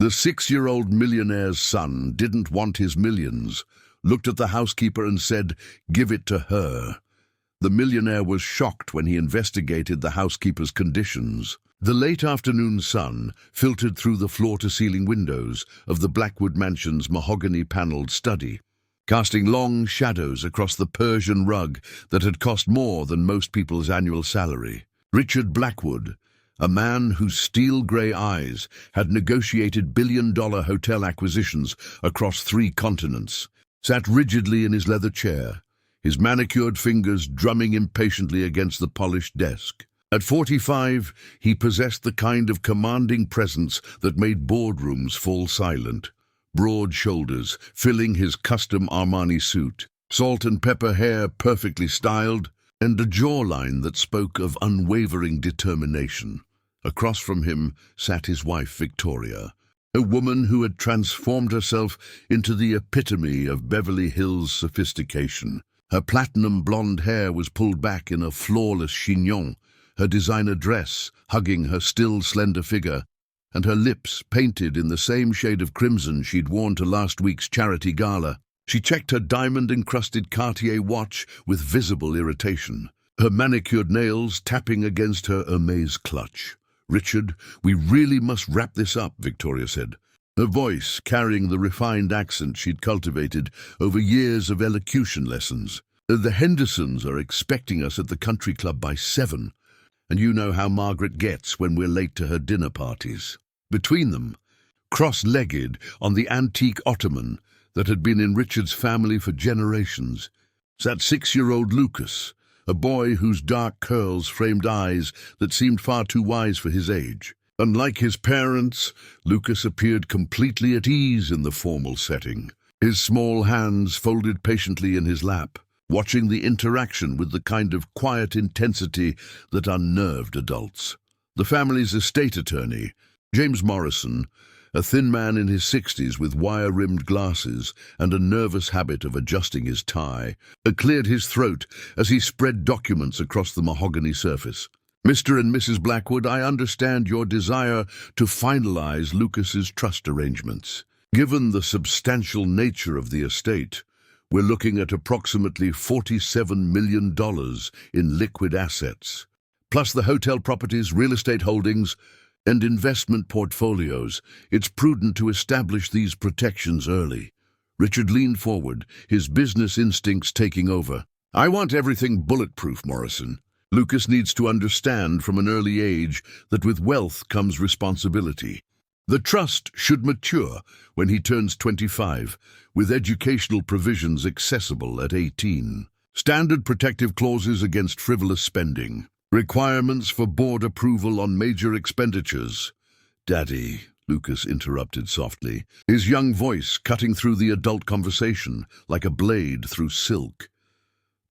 The 6-year-old millionaire's son didn't want his millions, looked at the housekeeper and said, "Give it to her." The millionaire was shocked when he investigated the housekeeper's conditions. The late afternoon sun filtered through the floor-to-ceiling windows of the Blackwood mansion's mahogany-paneled study, casting long shadows across the Persian rug that had cost more than most people's annual salary. Richard Blackwood, a man whose steel-grey eyes had negotiated billion-dollar hotel acquisitions across 3 continents, sat rigidly in his leather chair, his manicured fingers drumming impatiently against the polished desk. At 45, he possessed the kind of commanding presence that made boardrooms fall silent. Broad shoulders filling his custom Armani suit, salt and pepper hair perfectly styled, and a jawline that spoke of unwavering determination. Across from him sat his wife, Victoria, a woman who had transformed herself into the epitome of Beverly Hills sophistication. Her platinum blonde hair was pulled back in a flawless chignon, her designer dress hugging her still slender figure, and her lips painted in the same shade of crimson she'd worn to last week's charity gala. She checked her diamond-encrusted Cartier watch with visible irritation, her manicured nails tapping against her Hermès clutch. "Richard, we really must wrap this up," Victoria said, her voice carrying the refined accent she'd cultivated over years of elocution lessons. "The Hendersons are expecting us at the country club by 7, and you know how Margaret gets when we're late to her dinner parties." Between them, cross-legged on the antique ottoman that had been in Richard's family for generations, sat 6-year-old Lucas, a boy whose dark curls framed eyes that seemed far too wise for his age. Unlike his parents, Lucas appeared completely at ease in the formal setting, his small hands folded patiently in his lap, watching the interaction with the kind of quiet intensity that unnerved adults. The family's estate attorney, James Morrison, a thin man in his 60s with wire-rimmed glasses and a nervous habit of adjusting his tie, cleared his throat as he spread documents across the mahogany surface. "Mr. and Mrs. Blackwood, I understand your desire to finalize Lucas's trust arrangements. Given the substantial nature of the estate, we're looking at approximately $47 million in liquid assets, plus the hotel properties, real estate holdings, and investment portfolios. It's prudent to establish these protections early." Richard leaned forward, his business instincts taking over. "I want everything bulletproof, Morrison. Lucas needs to understand from an early age that with wealth comes responsibility. The trust should mature when he turns 25, with educational provisions accessible at 18. Standard protective clauses against frivolous spending. Requirements for board approval on major expenditures." "Daddy," Lucas interrupted softly, his young voice cutting through the adult conversation like a blade through silk.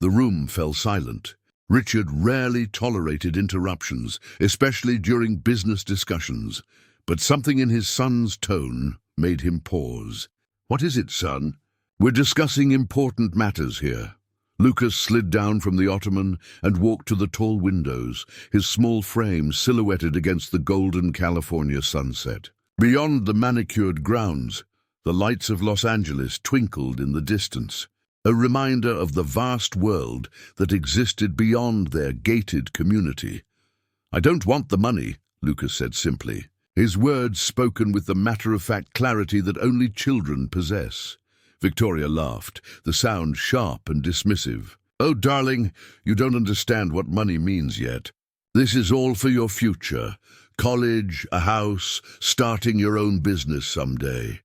The room fell silent. Richard rarely tolerated interruptions, especially during business discussions, but something in his son's tone made him pause. "What is it, son?" "We're discussing important matters here." Lucas slid down from the ottoman and walked to the tall windows, his small frame silhouetted against the golden California sunset. Beyond the manicured grounds, the lights of Los Angeles twinkled in the distance, a reminder of the vast world that existed beyond their gated community. "I don't want the money," Lucas said simply, his words spoken with the matter-of-fact clarity that only children possess. Victoria laughed, the sound sharp and dismissive. "Oh, darling, you don't understand what money means yet. This is all for your future. College, a house, starting your own business someday."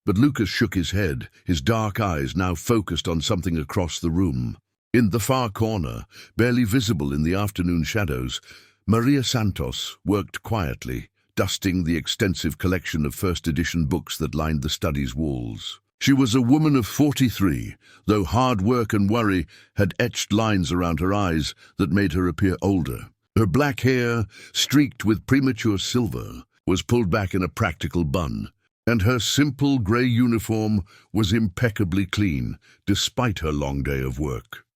But Lucas shook his head, his dark eyes now focused on something across the room. In the far corner, barely visible in the afternoon shadows, Maria Santos worked quietly, dusting the extensive collection of first-edition books that lined the study's walls. She was a woman of 43, though hard work and worry had etched lines around her eyes that made her appear older. Her black hair, streaked with premature silver, was pulled back in a practical bun, and her simple grey uniform was impeccably clean, despite her long day of work.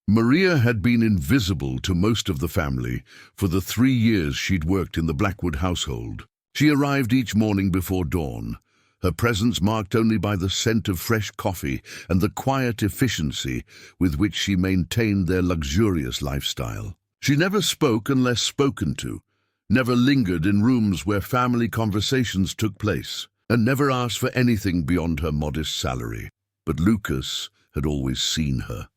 Maria had been invisible to most of the family for the 3 years she'd worked in the Blackwood household. She arrived each morning before dawn, her presence marked only by the scent of fresh coffee and the quiet efficiency with which she maintained their luxurious lifestyle. She never spoke unless spoken to, never lingered in rooms where family conversations took place, and never asked for anything beyond her modest salary. But Lucas had always seen her.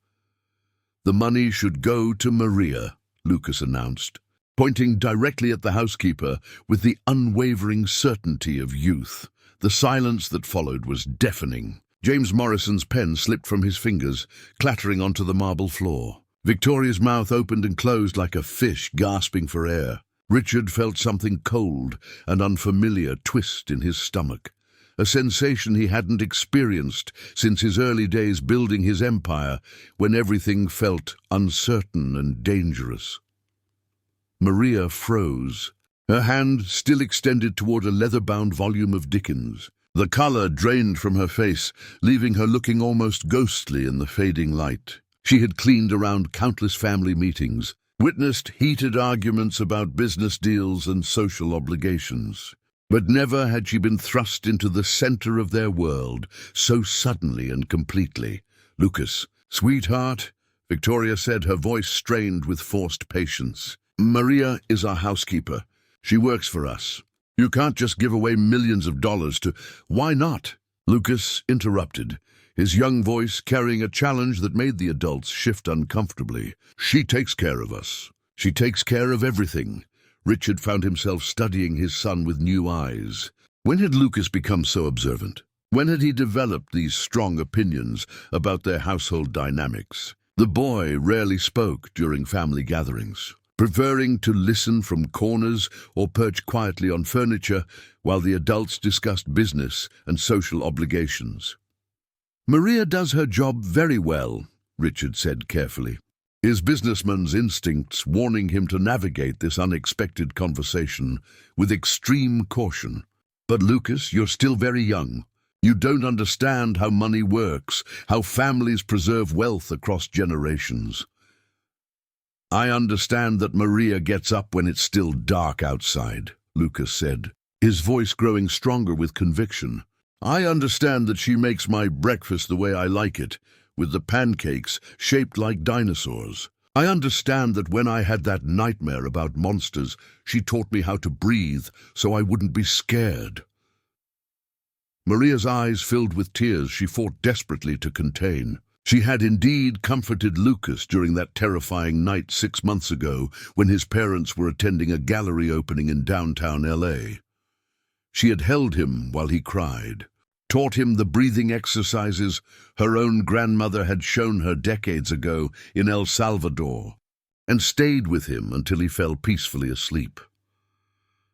The money should go to Maria, Lucas announced, pointing directly at the housekeeper with the unwavering certainty of youth. The silence that followed was deafening. James Morrison's pen slipped from his fingers, clattering onto the marble floor. Victoria's mouth opened and closed like a fish gasping for air. Richard felt something cold and unfamiliar twist in his stomach, a sensation he hadn't experienced since his early days building his empire, when everything felt uncertain and dangerous. Maria froze, her hand still extended toward a leather-bound volume of Dickens. The color drained from her face, leaving her looking almost ghostly in the fading light. She had cleaned around countless family meetings, witnessed heated arguments about business deals and social obligations. But never had she been thrust into the center of their world so suddenly and completely. "Lucas, sweetheart," Victoria said, her voice strained with forced patience. "Maria is our housekeeper. She works for us. You can't just give away millions of dollars to—" "Why not?" Lucas interrupted, his young voice carrying a challenge that made the adults shift uncomfortably. "She takes care of us. She takes care of everything." Richard found himself studying his son with new eyes. When had Lucas become so observant? When had he developed these strong opinions about their household dynamics? The boy rarely spoke during family gatherings, preferring to listen from corners or perch quietly on furniture while the adults discussed business and social obligations. "Maria does her job very well," Richard said carefully, his businessman's instincts warning him to navigate this unexpected conversation with extreme caution. "But Lucas, you're still very young. You don't understand how money works, how families preserve wealth across generations." "I understand that Maria gets up when it's still dark outside," Lucas said, his voice growing stronger with conviction. "I understand that she makes my breakfast the way I like it, with the pancakes shaped like dinosaurs. I understand that when I had that nightmare about monsters, she taught me how to breathe so I wouldn't be scared." Maria's eyes filled with tears she fought desperately to contain. She had indeed comforted Lucas during that terrifying night 6 months ago when his parents were attending a gallery opening in downtown LA. She had held him while he cried, taught him the breathing exercises her own grandmother had shown her decades ago in El Salvador, and stayed with him until he fell peacefully asleep.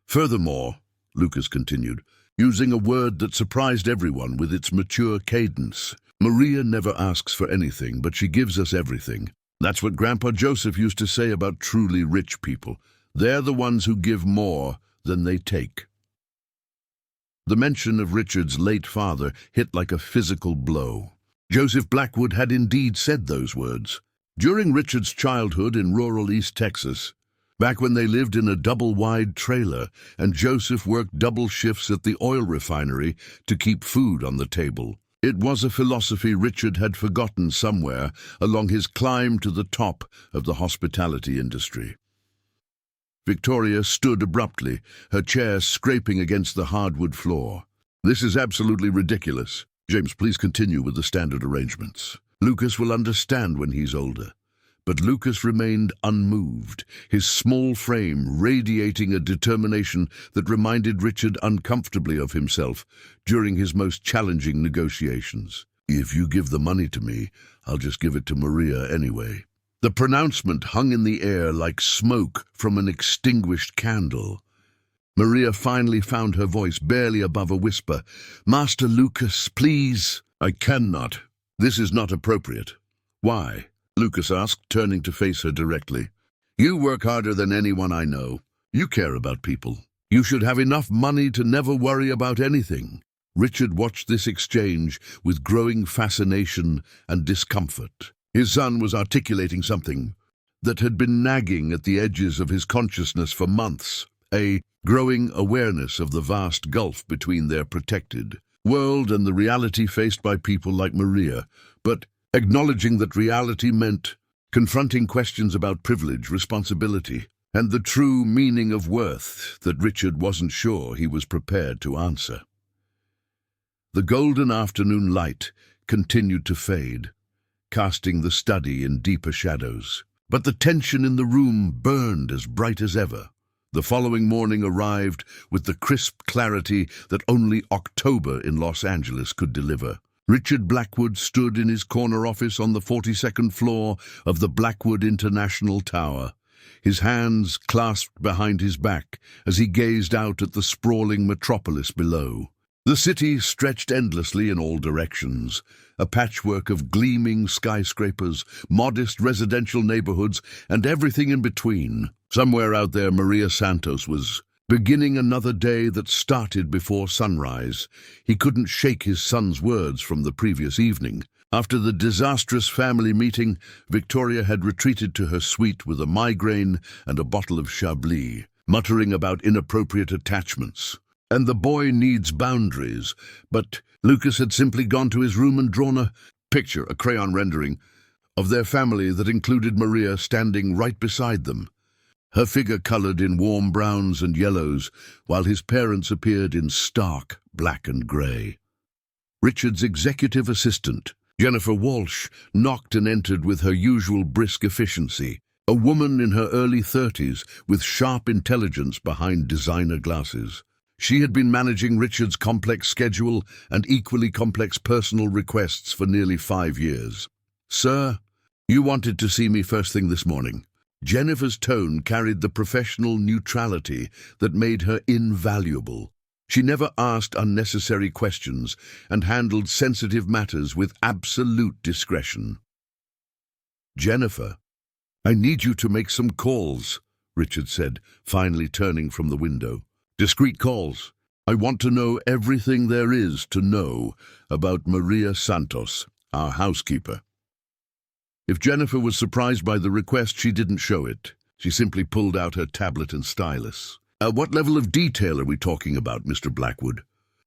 "Furthermore," Lucas continued, using a word that surprised everyone with its mature cadence, "Maria never asks for anything, but she gives us everything. That's what Grandpa Joseph used to say about truly rich people. They're the ones who give more than they take." The mention of Richard's late father hit like a physical blow. Joseph Blackwood had indeed said those words. During Richard's childhood in rural East Texas, back when they lived in a double-wide trailer and Joseph worked double shifts at the oil refinery to keep food on the table, it was a philosophy Richard had forgotten somewhere along his climb to the top of the hospitality industry. Victoria stood abruptly, her chair scraping against the hardwood floor. "This is absolutely ridiculous. James, please continue with the standard arrangements. Lucas will understand when he's older." But Lucas remained unmoved, his small frame radiating a determination that reminded Richard uncomfortably of himself during his most challenging negotiations. "If you give the money to me, I'll just give it to Maria anyway." The pronouncement hung in the air like smoke from an extinguished candle. Maria finally found her voice barely above a whisper. "Master Lucas, please." "I cannot. This is not appropriate." "Why?" Lucas asked, turning to face her directly. "You work harder than anyone I know. You care about people. You should have enough money to never worry about anything." Richard watched this exchange with growing fascination and discomfort. His son was articulating something that had been nagging at the edges of his consciousness for months, a growing awareness of the vast gulf between their protected world and the reality faced by people like Maria, but acknowledging that reality meant confronting questions about privilege, responsibility, and the true meaning of worth that Richard wasn't sure he was prepared to answer. The golden afternoon light continued to fade, casting the study in deeper shadows. But the tension in the room burned as bright as ever. The following morning arrived with the crisp clarity that only October in Los Angeles could deliver. Richard Blackwood stood in his corner office on the 42nd floor of the Blackwood International Tower, his hands clasped behind his back as he gazed out at the sprawling metropolis below. The city stretched endlessly in all directions, a patchwork of gleaming skyscrapers, modest residential neighborhoods, and everything in between. Somewhere out there, Maria Santos was beginning another day that started before sunrise. He couldn't shake his son's words from the previous evening. After the disastrous family meeting, Victoria had retreated to her suite with a migraine and a bottle of Chablis, muttering about inappropriate attachments. And the boy needs boundaries, but Lucas had simply gone to his room and drawn a picture, a crayon rendering, of their family that included Maria standing right beside them, her figure colored in warm browns and yellows, while his parents appeared in stark black and gray. Richard's executive assistant, Jennifer Walsh, knocked and entered with her usual brisk efficiency, a woman in her early 30s with sharp intelligence behind designer glasses. She had been managing Richard's complex schedule and equally complex personal requests for nearly 5 years. "Sir, you wanted to see me first thing this morning." Jennifer's tone carried the professional neutrality that made her invaluable. She never asked unnecessary questions and handled sensitive matters with absolute discretion. "Jennifer, I need you to make some calls," Richard said, finally turning from the window. "Discreet calls. I want to know everything there is to know about Maria Santos, our housekeeper." If Jennifer was surprised by the request, she didn't show it. She simply pulled out her tablet and stylus. "What level of detail are we talking about, Mr. Blackwood?"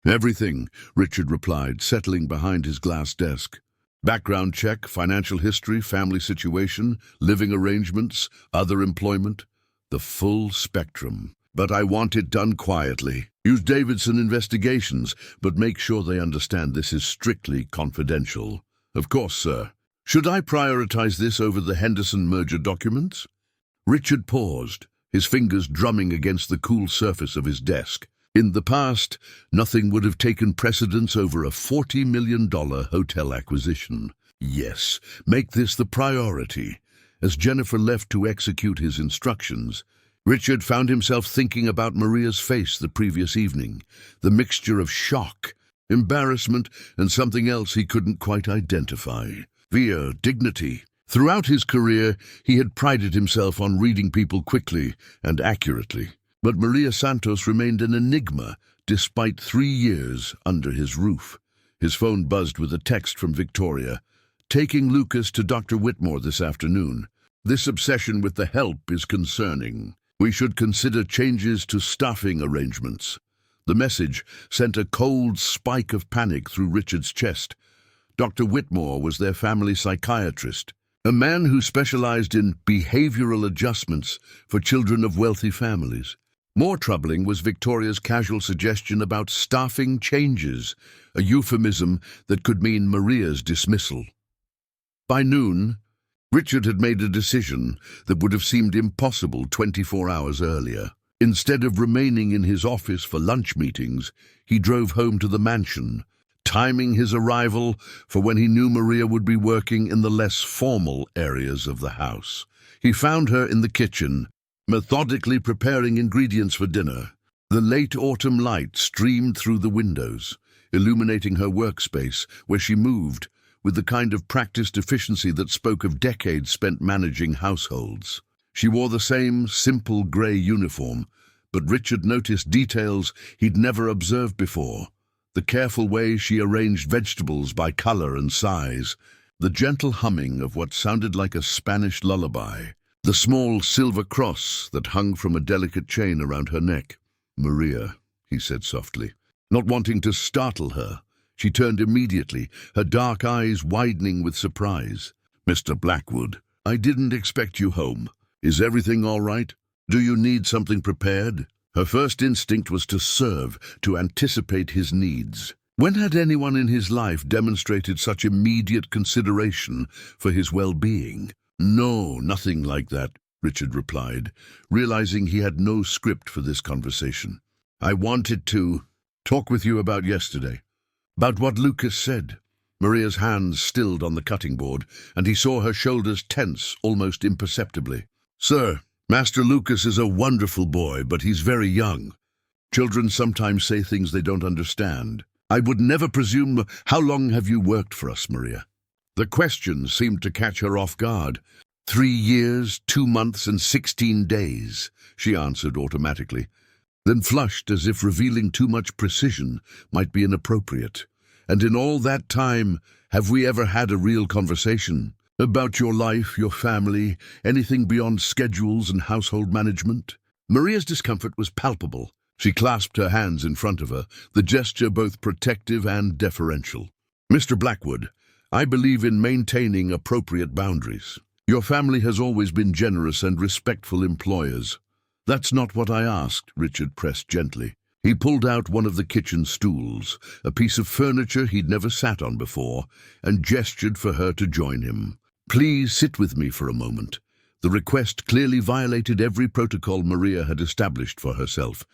"Everything," Richard replied, settling behind his glass desk. "Background check, financial history, family situation, living arrangements, other employment, the full spectrum. But I want it done quietly. Use Davidson Investigations, but make sure they understand this is strictly confidential." "Of course, sir." "Should I prioritize this over the Henderson merger documents?" Richard paused, his fingers drumming against the cool surface of his desk. In the past, nothing would have taken precedence over a $40 million hotel acquisition. "Yes, make this the priority." As Jennifer left to execute his instructions, Richard found himself thinking about Maria's face the previous evening, the mixture of shock, embarrassment, and something else he couldn't quite identify. Fear, dignity. Throughout his career, he had prided himself on reading people quickly and accurately. But Maria Santos remained an enigma despite 3 years under his roof. His phone buzzed with a text from Victoria. "Taking Lucas to Dr. Whitmore this afternoon. This obsession with the help is concerning. We should consider changes to staffing arrangements." The message sent a cold spike of panic through Richard's chest. Dr. Whitmore was their family psychiatrist, a man who specialized in behavioral adjustments for children of wealthy families. More troubling was Victoria's casual suggestion about staffing changes, a euphemism that could mean Maria's dismissal. By noon, Richard had made a decision that would have seemed impossible 24 hours earlier. Instead of remaining in his office for lunch meetings, he drove home to the mansion, timing his arrival for when he knew Maria would be working in the less formal areas of the house. He found her in the kitchen, methodically preparing ingredients for dinner. The late autumn light streamed through the windows, illuminating her workspace, where she moved with the kind of practiced efficiency that spoke of decades spent managing households. She wore the same simple grey uniform, but Richard noticed details he'd never observed before. The careful way she arranged vegetables by color and size, the gentle humming of what sounded like a Spanish lullaby, the small silver cross that hung from a delicate chain around her neck. Maria, he said softly. Not wanting to startle her, she turned immediately, her dark eyes widening with surprise. Mr. Blackwood, I didn't expect you home. Is everything all right? Do you need something prepared? Her first instinct was to serve, to anticipate his needs. When had anyone in his life demonstrated such immediate consideration for his well-being? No, nothing like that, Richard replied, realizing he had no script for this conversation. I wanted to talk with you about yesterday, about what Lucas said. Maria's hands stilled on the cutting board, and he saw her shoulders tense almost imperceptibly. Sir, Master Lucas is a wonderful boy, but he's very young. Children sometimes say things they don't understand. I would never presume. How long have you worked for us, Maria? The question seemed to catch her off guard. 3 years, 2 months, and 16 days, she answered automatically, then flushed as if revealing too much precision might be inappropriate. And in all that time, have we ever had a real conversation? About your life, your family, anything beyond schedules and household management? Maria's discomfort was palpable. She clasped her hands in front of her, the gesture both protective and deferential. Mr. Blackwood, I believe in maintaining appropriate boundaries. Your family has always been generous and respectful employers. That's not what I asked, Richard pressed gently. He pulled out one of the kitchen stools, a piece of furniture he'd never sat on before, and gestured for her to join him. Please sit with me for a moment. The request clearly violated every protocol Maria had established for herself.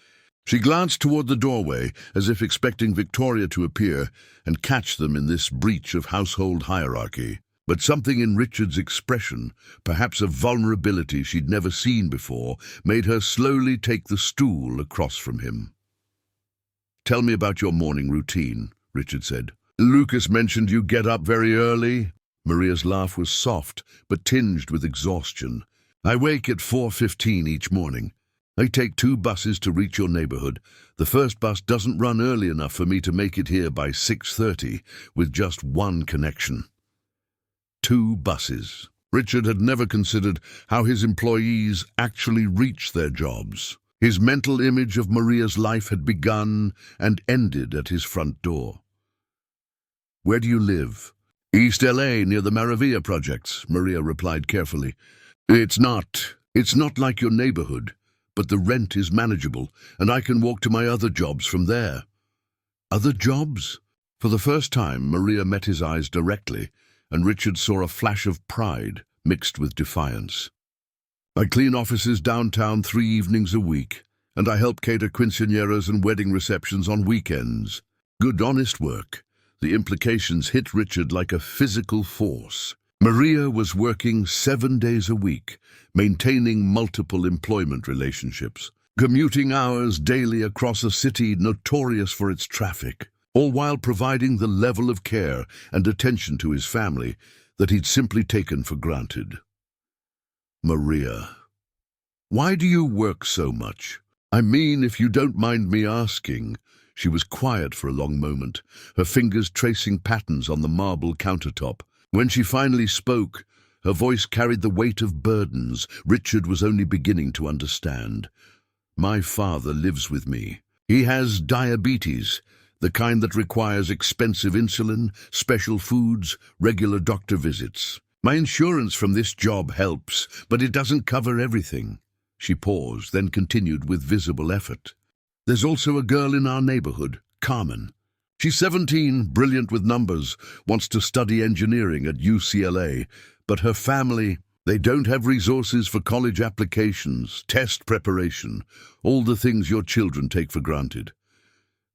She glanced toward the doorway, as if expecting Victoria to appear and catch them in this breach of household hierarchy. But something in Richard's expression, perhaps a vulnerability she'd never seen before, made her slowly take the stool across from him. Tell me about your morning routine, Richard said. Lucas mentioned you get up very early. Maria's laugh was soft, but tinged with exhaustion. I wake at 4:15 each morning. I take 2 buses to reach your neighborhood. The first bus doesn't run early enough for me to make it here by 6:30, with just 1 connection. 2 buses. Richard had never considered how his employees actually reached their jobs. His mental image of Maria's life had begun and ended at his front door. Where do you live? East LA, near the Maravilla projects, Maria replied carefully. It's not like your neighborhood, but the rent is manageable, and I can walk to my other jobs from there. Other jobs? For the first time, Maria met his eyes directly, and Richard saw a flash of pride mixed with defiance. I clean offices downtown 3 evenings a week, and I help cater quinceañeras and wedding receptions on weekends. Good, honest work. The implications hit Richard like a physical force. Maria was working 7 days a week, maintaining multiple employment relationships, commuting hours daily across a city notorious for its traffic, all while providing the level of care and attention to his family that he'd simply taken for granted. Maria, why do you work so much? I mean, if you don't mind me asking. She was quiet for a long moment, her fingers tracing patterns on the marble countertop. When she finally spoke, her voice carried the weight of burdens Richard was only beginning to understand. My father lives with me. He has diabetes, the kind that requires expensive insulin, special foods, regular doctor visits. My insurance from this job helps, but it doesn't cover everything. She paused, then continued with visible effort. There's also a girl in our neighborhood, Carmen. She's 17, brilliant with numbers, wants to study engineering at UCLA, but her family, they don't have resources for college applications, test preparation, all the things your children take for granted.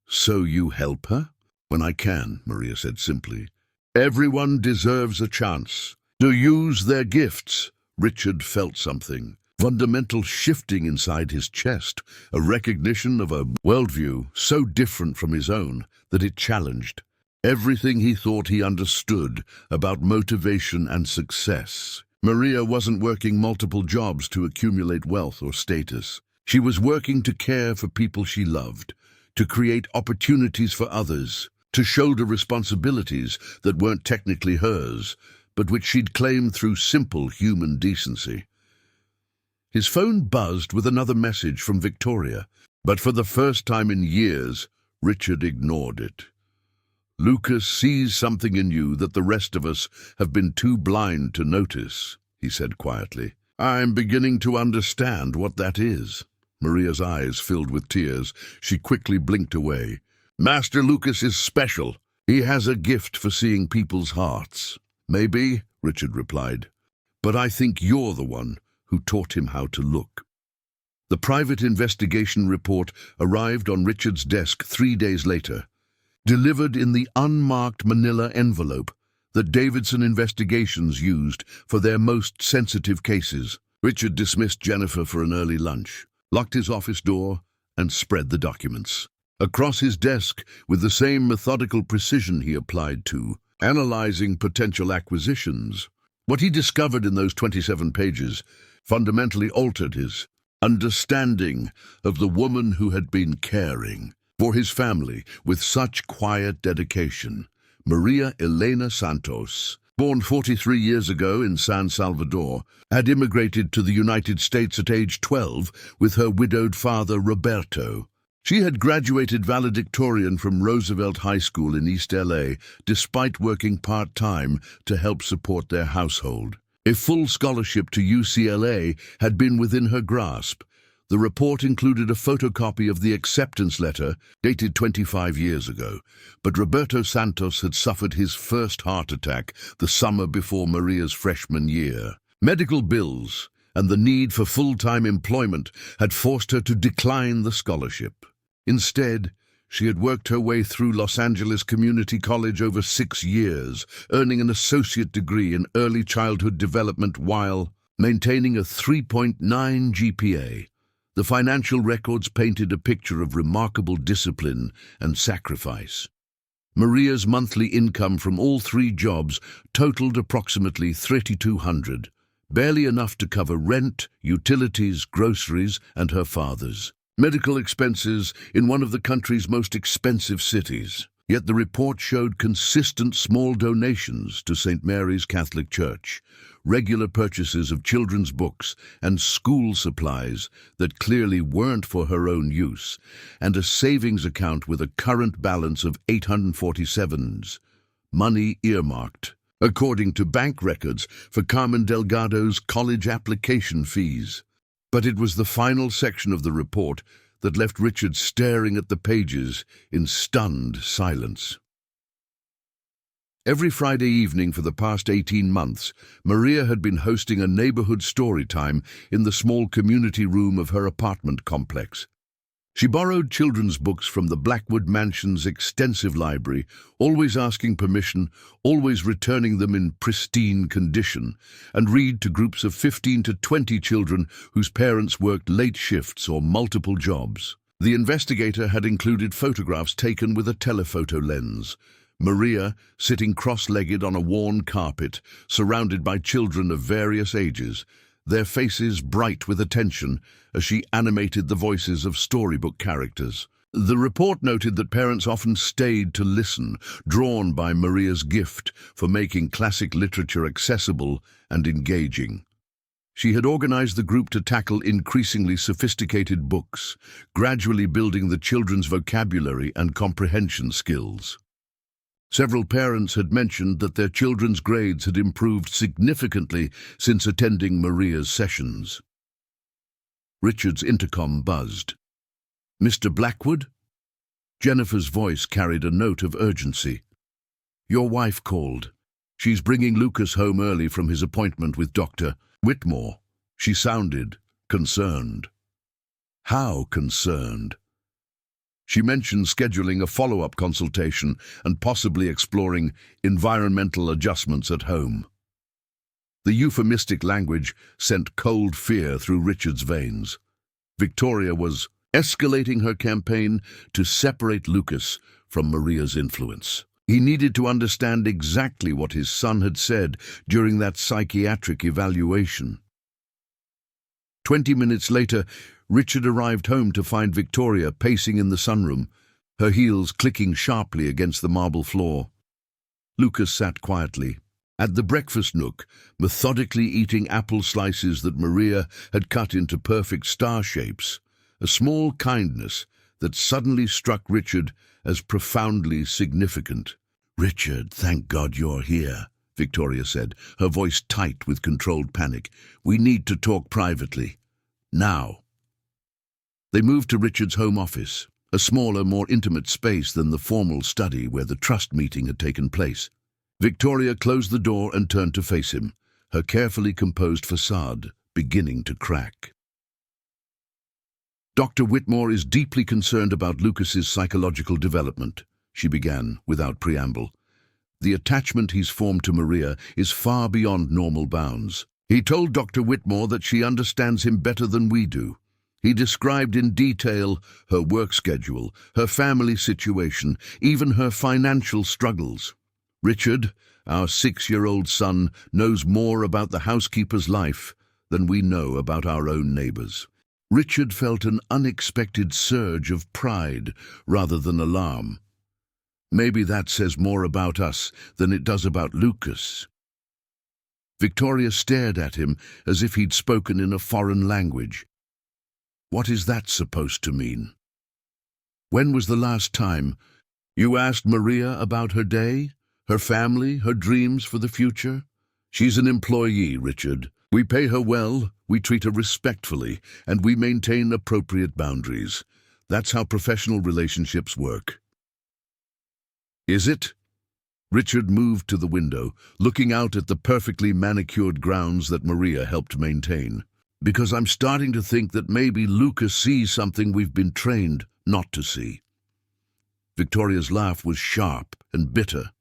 So you help her? When I can, Maria said simply. Everyone deserves a chance to use their gifts. Richard felt something. Fundamental shifting inside his chest, a recognition of a worldview so different from his own that it challenged everything he thought he understood about motivation and success. Maria wasn't working multiple jobs to accumulate wealth or status. She was working to care for people she loved, to create opportunities for others, to shoulder responsibilities that weren't technically hers, but which she'd claimed through simple human decency. His phone buzzed with another message from Victoria. But for the first time in years, Richard ignored it. "Lucas sees something in you that the rest of us have been too blind to notice," he said quietly. "I'm beginning to understand what that is." Maria's eyes filled with tears. She quickly blinked away. "Master Lucas is special. He has a gift for seeing people's hearts." "Maybe," Richard replied, "but I think you're the one who taught him how to look." The private investigation report arrived on Richard's desk 3 days later, delivered in the unmarked manila envelope that Davidson Investigations used for their most sensitive cases. Richard dismissed Jennifer for an early lunch, locked his office door, and spread the documents across his desk with the same methodical precision he applied to analyzing potential acquisitions. What he discovered in those 27 pages fundamentally altered his understanding of the woman who had been caring for his family with such quiet dedication. Maria Elena Santos, born 43 years ago in San Salvador, had immigrated to the United States at age 12 with her widowed father, Roberto. She had graduated valedictorian from Roosevelt High School in East LA, despite working part-time to help support their household. A full scholarship to UCLA had been within her grasp. The report included a photocopy of the acceptance letter, dated 25 years ago, but Roberto Santos had suffered his first heart attack the summer before Maria's freshman year. Medical bills and the need for full-time employment had forced her to decline the scholarship. Instead, she had worked her way through Los Angeles Community College over 6 years, earning an associate degree in early childhood development while maintaining a 3.9 GPA. The financial records painted a picture of remarkable discipline and sacrifice. Maria's monthly income from all 3 jobs totaled approximately $3,200, barely enough to cover rent, utilities, groceries, and her father's medical expenses in one of the country's most expensive cities. Yet the report showed consistent small donations to St. Mary's Catholic Church, regular purchases of children's books and school supplies that clearly weren't for her own use, and a savings account with a current balance of $847, money earmarked, according to bank records, for Carmen Delgado's college application fees. But it was the final section of the report that left Richard staring at the pages in stunned silence. Every Friday evening for the past 18 months, Maria had been hosting a neighborhood story time in the small community room of her apartment complex. She borrowed children's books from the Blackwood Mansion's extensive library, always asking permission, always returning them in pristine condition, and read to groups of 15 to 20 children whose parents worked late shifts or multiple jobs. The investigator had included photographs taken with a telephoto lens. Maria, sitting cross-legged on a worn carpet, surrounded by children of various ages, their faces bright with attention as she animated the voices of storybook characters. The report noted that parents often stayed to listen, drawn by Maria's gift for making classic literature accessible and engaging. She had organized the group to tackle increasingly sophisticated books, gradually building the children's vocabulary and comprehension skills. Several parents had mentioned that their children's grades had improved significantly since attending Maria's sessions. Richard's intercom buzzed. "Mr. Blackwood?" Jennifer's voice carried a note of urgency. "Your wife called. She's bringing Lucas home early from his appointment with Dr. Whitmore." She sounded concerned. How concerned? She mentioned scheduling a follow-up consultation and possibly exploring environmental adjustments at home. The euphemistic language sent cold fear through Richard's veins. Victoria was escalating her campaign to separate Lucas from Maria's influence. He needed to understand exactly what his son had said during that psychiatric evaluation. 20 minutes later, Richard arrived home to find Victoria pacing in the sunroom, her heels clicking sharply against the marble floor. Lucas sat quietly at the breakfast nook, methodically eating apple slices that Maria had cut into perfect star shapes, a small kindness that suddenly struck Richard as profoundly significant. "Richard, thank God you're here," Victoria said, her voice tight with controlled panic. "We need to talk privately. Now." They moved to Richard's home office, a smaller, more intimate space than the formal study where the trust meeting had taken place. Victoria closed the door and turned to face him, her carefully composed facade beginning to crack. "Dr. Whitmore is deeply concerned about Lucas's psychological development," she began, without preamble. "The attachment he's formed to Maria is far beyond normal bounds. He told Dr. Whitmore that she understands him better than we do. He described in detail her work schedule, her family situation, even her financial struggles. Richard, our 6-year-old son, knows more about the housekeeper's life than we know about our own neighbors." Richard felt an unexpected surge of pride rather than alarm. "Maybe that says more about us than it does about Lucas." Victoria stared at him as if he'd spoken in a foreign language. "What is that supposed to mean? When was the last time you asked Maria about her day, her family, her dreams for the future? She's an employee, Richard. We pay her well, we treat her respectfully, and we maintain appropriate boundaries. That's how professional relationships work." "Is it?" Richard moved to the window, looking out at the perfectly manicured grounds that Maria helped maintain. "Because I'm starting to think that maybe Lucas sees something we've been trained not to see." Victoria's laugh was sharp and bitter.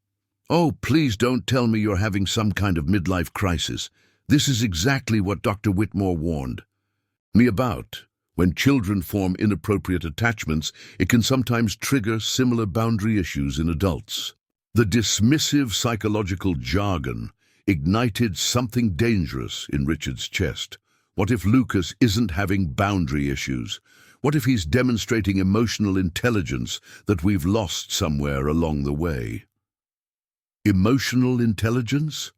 "Oh, please don't tell me you're having some kind of midlife crisis. This is exactly what Dr. Whitmore warned me about. When children form inappropriate attachments, it can sometimes trigger similar boundary issues in adults." The dismissive psychological jargon ignited something dangerous in Richard's chest. What if Lucas isn't having boundary issues? What if he's demonstrating emotional intelligence that we've lost somewhere along the way? Emotional intelligence?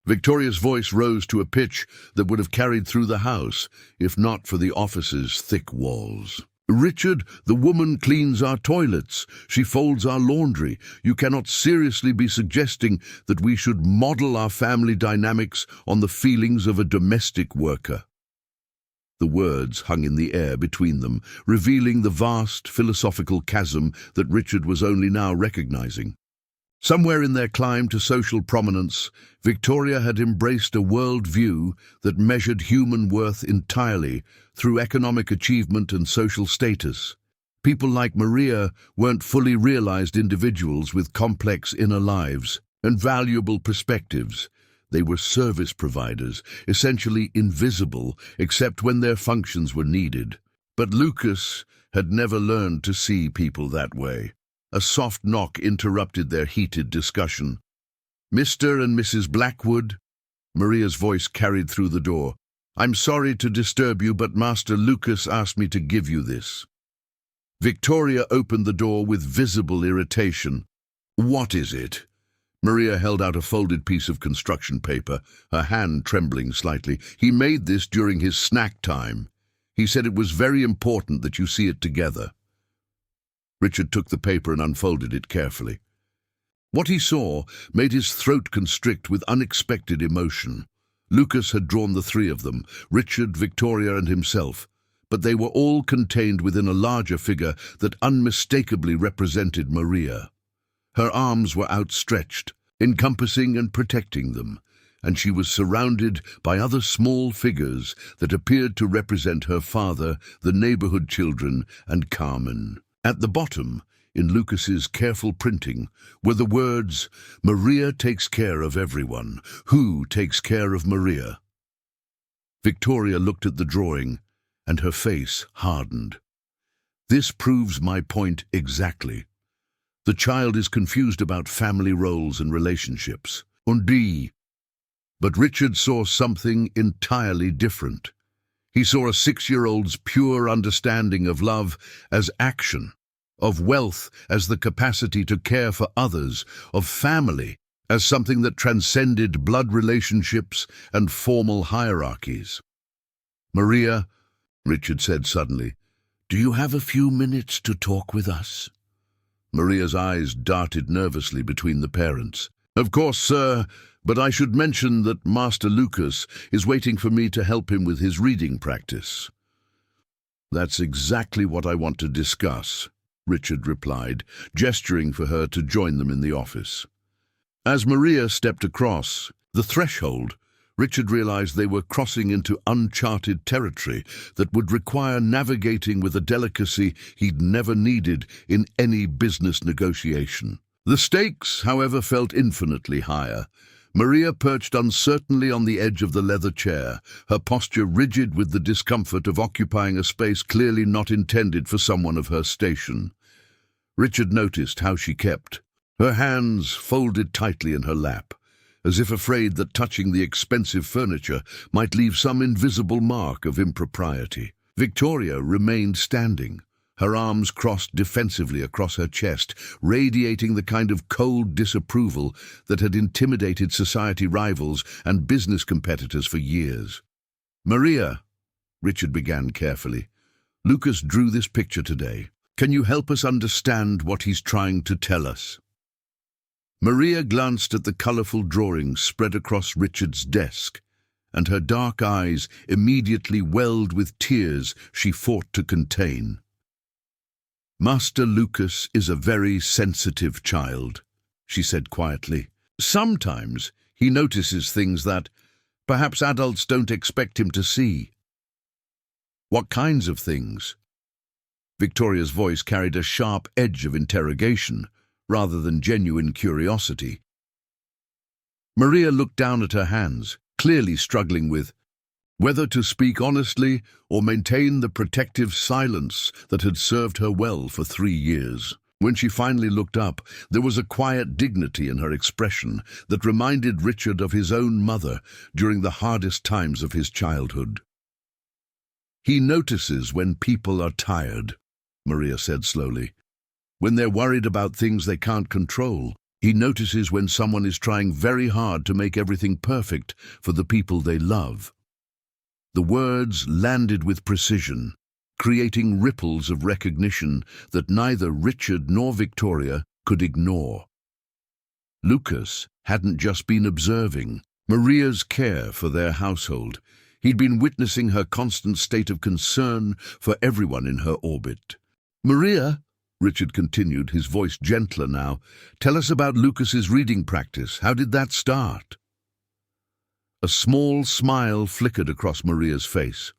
Victoria's voice rose to a pitch that would have carried through the house, if not for the office's thick walls. "Richard, the woman cleans our toilets. She folds our laundry. You cannot seriously be suggesting that we should model our family dynamics on the feelings of a domestic worker." The words hung in the air between them, revealing the vast philosophical chasm that Richard was only now recognizing. Somewhere in their climb to social prominence, Victoria had embraced a world view that measured human worth entirely through economic achievement and social status. People like Maria weren't fully realized individuals with complex inner lives and valuable perspectives. They were service providers, essentially invisible except when their functions were needed. But Lucas had never learned to see people that way. A soft knock interrupted their heated discussion. "Mr. and Mrs. Blackwood?" Maria's voice carried through the door. "I'm sorry to disturb you, but Master Lucas asked me to give you this." Victoria opened the door with visible irritation. "What is it?" Maria held out a folded piece of construction paper, her hand trembling slightly. "He made this during his snack time. He said it was very important that you see it together." Richard took the paper and unfolded it carefully. What he saw made his throat constrict with unexpected emotion. Lucas had drawn the three of them, Richard, Victoria, and himself, but they were all contained within a larger figure that unmistakably represented Maria. Her arms were outstretched, encompassing and protecting them, and she was surrounded by other small figures that appeared to represent her father, the neighborhood children, and Carmen. At the bottom, in Lucas's careful printing, were the words, "Maria takes care of everyone. Who takes care of Maria?" Victoria looked at the drawing, and her face hardened. "This proves my point exactly. The child is confused about family roles and relationships. Undi." But Richard saw something entirely different. He saw a 6-year-old's pure understanding of love as action, of wealth as the capacity to care for others, of family as something that transcended blood relationships and formal hierarchies. "Maria," Richard said suddenly, "Do you have a few minutes to talk with us?" Maria's eyes darted nervously between the parents. "Of course, sir, but I should mention that Master Lucas is waiting for me to help him with his reading practice." "That's exactly what I want to discuss," Richard replied, gesturing for her to join them in the office. As Maria stepped across the threshold, Richard realized they were crossing into uncharted territory that would require navigating with a delicacy he'd never needed in any business negotiation. The stakes, however, felt infinitely higher. Maria perched uncertainly on the edge of the leather chair, her posture rigid with the discomfort of occupying a space clearly not intended for someone of her station. Richard noticed how she kept her hands folded tightly in her lap, as if afraid that touching the expensive furniture might leave some invisible mark of impropriety. Victoria remained standing, her arms crossed defensively across her chest, radiating the kind of cold disapproval that had intimidated society rivals and business competitors for years. "Maria," Richard began carefully, "Lucas drew this picture today. Can you help us understand what he's trying to tell us?" Maria glanced at the colorful drawings spread across Richard's desk, and her dark eyes immediately welled with tears she fought to contain. "Master Lucas is a very sensitive child," she said quietly. "Sometimes he notices things that perhaps adults don't expect him to see." "What kinds of things?" Victoria's voice carried a sharp edge of interrogation, rather than genuine curiosity. Maria looked down at her hands, clearly struggling with whether to speak honestly or maintain the protective silence that had served her well for 3 years. When she finally looked up, there was a quiet dignity in her expression that reminded Richard of his own mother during the hardest times of his childhood. "He notices when people are tired," Maria said slowly. "When they're worried about things they can't control. He notices when someone is trying very hard to make everything perfect for the people they love." The words landed with precision, creating ripples of recognition that neither Richard nor Victoria could ignore. Lucas hadn't just been observing Maria's care for their household. He'd been witnessing her constant state of concern for everyone in her orbit. "Maria," Richard continued, his voice gentler now, "tell us about Lucas's reading practice. How did that start?" A small smile flickered across Maria's face,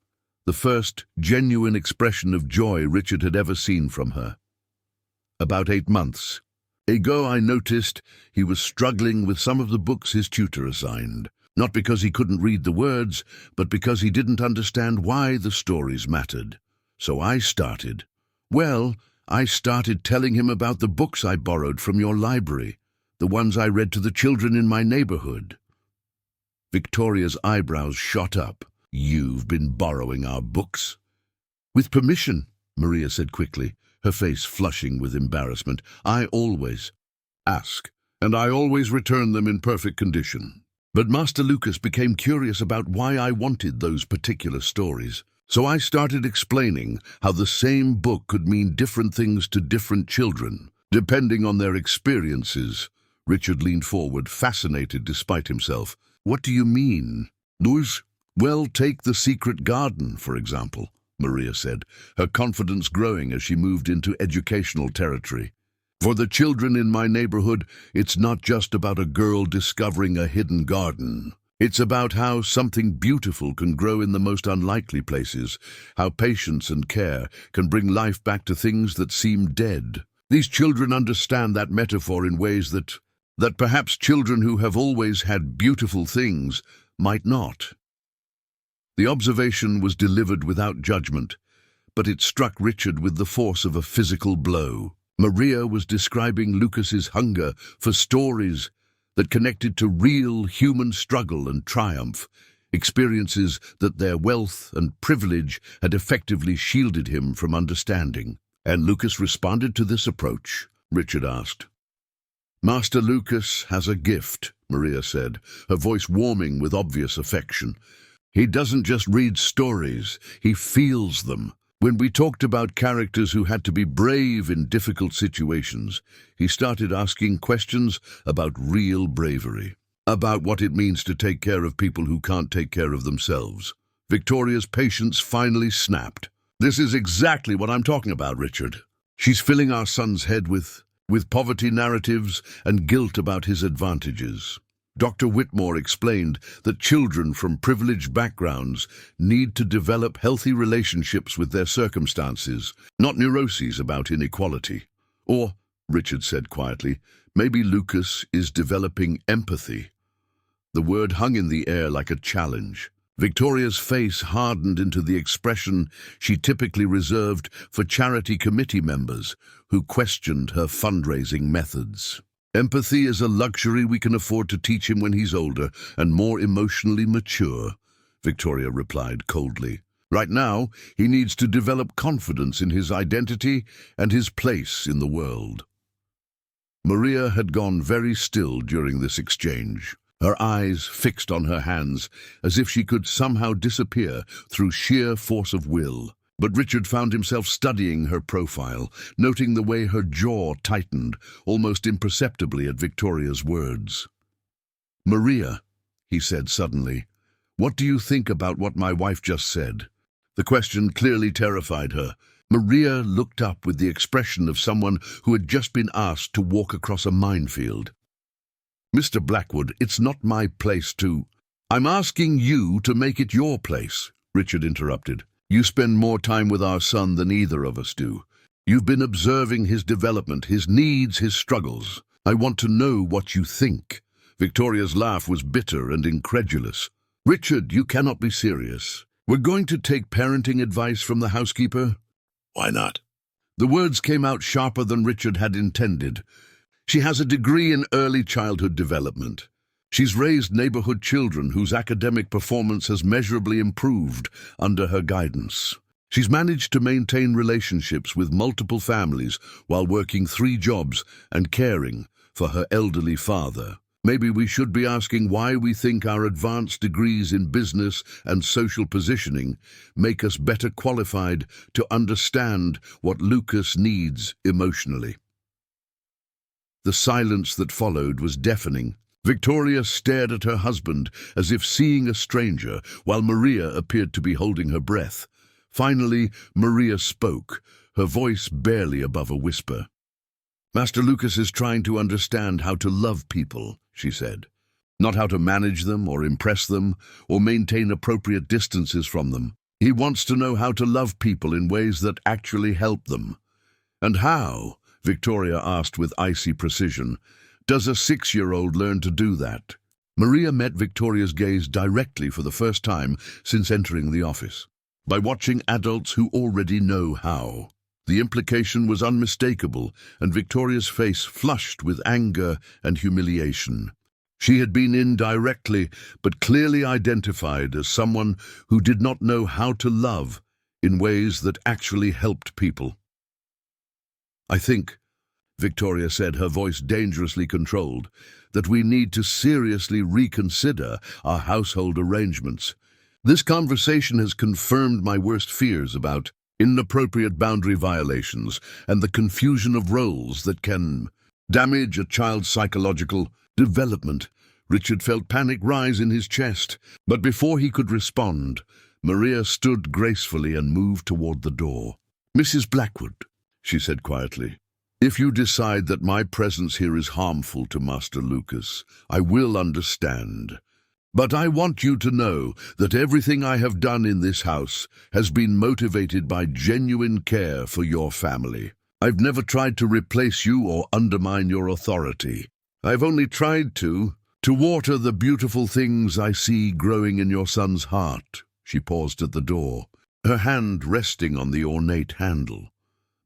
the first genuine expression of joy Richard had ever seen from her. "About 8 months ago, I noticed he was struggling with some of the books his tutor assigned. Not because he couldn't read the words, but because he didn't understand why the stories mattered. So I started telling him about the books I borrowed from your library, the ones I read to the children in my neighborhood." Victoria's eyebrows shot up. "You've been borrowing our books?" "With permission," Maria said quickly, her face flushing with embarrassment. "I always ask, and I always return them in perfect condition. But Master Lucas became curious about why I wanted those particular stories. So I started explaining how the same book could mean different things to different children, depending on their experiences." Richard leaned forward, fascinated despite himself. "What do you mean?" "Louis, well, take The Secret Garden, for example," Maria said, her confidence growing as she moved into educational territory. "For the children in my neighborhood, it's not just about a girl discovering a hidden garden. It's about how something beautiful can grow in the most unlikely places, how patience and care can bring life back to things that seem dead. These children understand that metaphor in ways that perhaps children who have always had beautiful things might not." The observation was delivered without judgment, but it struck Richard with the force of a physical blow. Maria was describing Lucas's hunger for stories that connected to real human struggle and triumph, experiences that their wealth and privilege had effectively shielded him from understanding. "And Lucas responded to this approach?" Richard asked. "Master Lucas has a gift," Maria said, her voice warming with obvious affection. "He doesn't just read stories, he feels them. When we talked about characters who had to be brave in difficult situations, he started asking questions about real bravery, about what it means to take care of people who can't take care of themselves. Victoria's patience finally snapped. "This is exactly what I'm talking about, Richard. She's filling our son's head with poverty narratives and guilt about his advantages." Dr. Whitmore explained that children from privileged backgrounds need to develop healthy relationships with their circumstances, not neuroses about inequality. Or, Richard said quietly, maybe Lucas is developing empathy. The word hung in the air like a challenge. Victoria's face hardened into the expression she typically reserved for charity committee members who questioned her fundraising methods. "Empathy is a luxury we can afford to teach him when he's older and more emotionally mature," Victoria replied coldly. "Right now, he needs to develop confidence in his identity and his place in the world." Maria had gone very still during this exchange, her eyes fixed on her hands as if she could somehow disappear through sheer force of will. But Richard found himself studying her profile, noting the way her jaw tightened, almost imperceptibly at Victoria's words. "Maria," he said suddenly, "what do you think about what my wife just said?" The question clearly terrified her. Maria looked up with the expression of someone who had just been asked to walk across a minefield. "Mr. Blackwood, it's not my place to—" "I'm asking you to make it your place," Richard interrupted. "You spend more time with our son than either of us do. You've been observing his development, his needs, his struggles. I want to know what you think." Victoria's laugh was bitter and incredulous. "Richard, you cannot be serious. We're going to take parenting advice from the housekeeper?" Why not? The words came out sharper than Richard had intended. "She has a degree in early childhood development. She's raised neighborhood children whose academic performance has measurably improved under her guidance. She's managed to maintain relationships with multiple families while working 3 jobs and caring for her elderly father. Maybe we should be asking why we think our advanced degrees in business and social positioning make us better qualified to understand what Lucas needs emotionally." The silence that followed was deafening. Victoria stared at her husband as if seeing a stranger, while Maria appeared to be holding her breath. Finally, Maria spoke, her voice barely above a whisper. "Master Lucas is trying to understand how to love people," she said. "Not how to manage them or impress them or maintain appropriate distances from them. He wants to know how to love people in ways that actually help them." "And how?" Victoria asked with icy precision. "Does a 6-year-old learn to do that?" Maria met Victoria's gaze directly for the first time since entering the office. "By watching adults who already know how." The implication was unmistakable, and Victoria's face flushed with anger and humiliation. She had been indirectly but clearly identified as someone who did not know how to love in ways that actually helped people. "I think," Victoria said, her voice dangerously controlled, "that we need to seriously reconsider our household arrangements. This conversation has confirmed my worst fears about inappropriate boundary violations and the confusion of roles that can damage a child's psychological development." Richard felt panic rise in his chest, but before he could respond, Maria stood gracefully and moved toward the door. "Mrs. Blackwood," she said quietly, "if you decide that my presence here is harmful to Master Lucas, I will understand. But I want you to know that everything I have done in this house has been motivated by genuine care for your family. I've never tried to replace you or undermine your authority. I've only tried to water the beautiful things I see growing in your son's heart." She paused at the door, her hand resting on the ornate handle.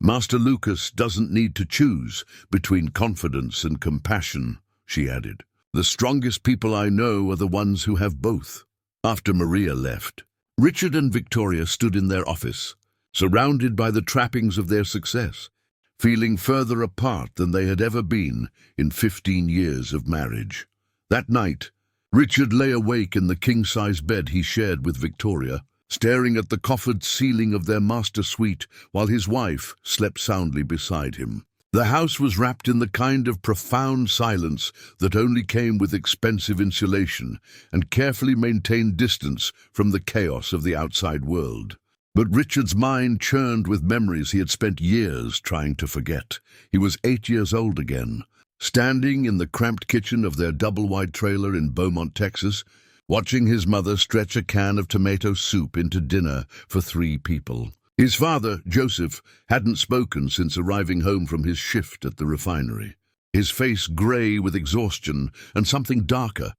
"Master Lucas doesn't need to choose between confidence and compassion," she added. "The strongest people I know are the ones who have both." After Maria left, Richard and Victoria stood in their office, surrounded by the trappings of their success, feeling further apart than they had ever been in 15 years of marriage. That night, Richard lay awake in the king-size bed he shared with Victoria, staring at the coffered ceiling of their master suite while his wife slept soundly beside him. The house was wrapped in the kind of profound silence that only came with expensive insulation and carefully maintained distance from the chaos of the outside world. But Richard's mind churned with memories he had spent years trying to forget. He was 8 years old again, standing in the cramped kitchen of their double-wide trailer in Beaumont, Texas, watching his mother stretch a can of tomato soup into dinner for 3 people. His father, Joseph, hadn't spoken since arriving home from his shift at the refinery. His face gray with exhaustion and something darker,